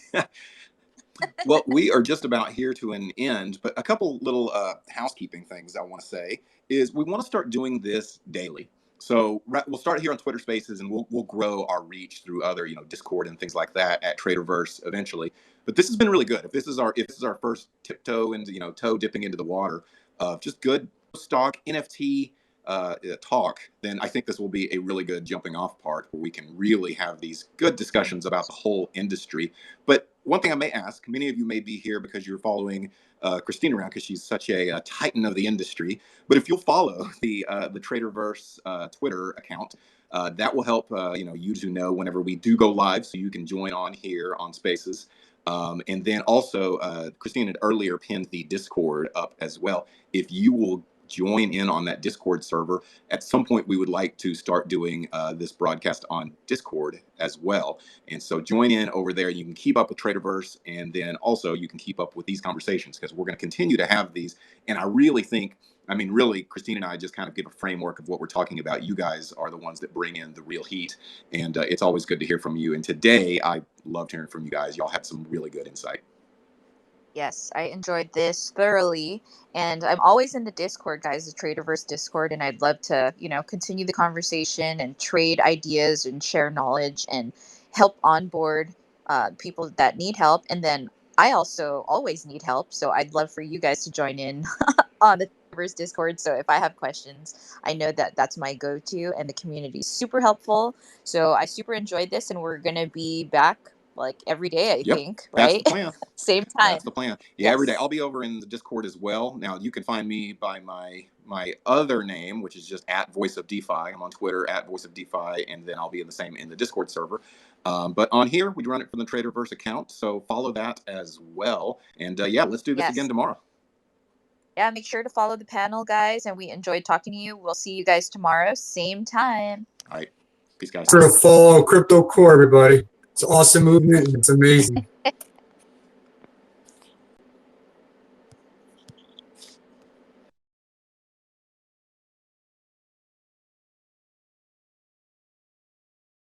Speaker 1: Well, we are just about here to an end, but a couple little housekeeping things I want to say is we want to start doing this daily. So we'll start here on Twitter Spaces, and we'll grow our reach through other Discord and things like that at TRADERVERSE eventually. But this has been really good. If this is our first tiptoe into toe dipping into the water of just good stock NFT talk, then I think this will be a really good jumping off part where we can really have these good discussions about the whole industry. But one thing I may ask, many of you may be here because you're following Christine around because she's such a titan of the industry. But if you'll follow the TRADERVERSE Twitter account, that will help you to know whenever we do go live, so you can join on here on Spaces. And then also, Christine had earlier pinned the Discord up as well. If you will join in on that Discord server, at some point we would like to start doing this broadcast on Discord as well. And so join in over there. You can keep up with TRADERVERSE, and then also you can keep up with these conversations because we're going to continue to have these. And I really think, really, Christine and I just kind of give a framework of what we're talking about. You guys are the ones that bring in the real heat, and it's always good to hear from you. And today, I loved hearing from you guys. Y'all had some really good insight.
Speaker 2: Yes, I enjoyed this thoroughly, and I'm always in the Discord, guys, the TRADERVERSE Discord, and I'd love to, continue the conversation and trade ideas and share knowledge and help onboard people that need help. And then I also always need help, so I'd love for you guys to join in on the TRADERVERSE Discord. So if I have questions, I know that that's my go-to, and the community is super helpful. So I super enjoyed this, and we're gonna be back like every day, I think,
Speaker 1: That's
Speaker 2: right?
Speaker 1: the plan.
Speaker 2: Same time.
Speaker 1: That's the plan. Yeah, every day.
Speaker 2: Yes.
Speaker 1: I'll be over in the Discord as well. Now you can find me by my other name, which is just at Voice of DeFi. I'm on Twitter at Voice of DeFi, and then I'll be in the Discord server. But on here, we run it from the TRADERVERSE account, so follow that as well. And yeah, let's do this again tomorrow.
Speaker 2: Yeah, make sure to follow the panel, guys, and we enjoyed talking to you. We'll see you guys tomorrow, same time.
Speaker 1: All right. Peace, guys.
Speaker 13: Sure to follow Crypto Core, everybody. It's an awesome movement and it's amazing.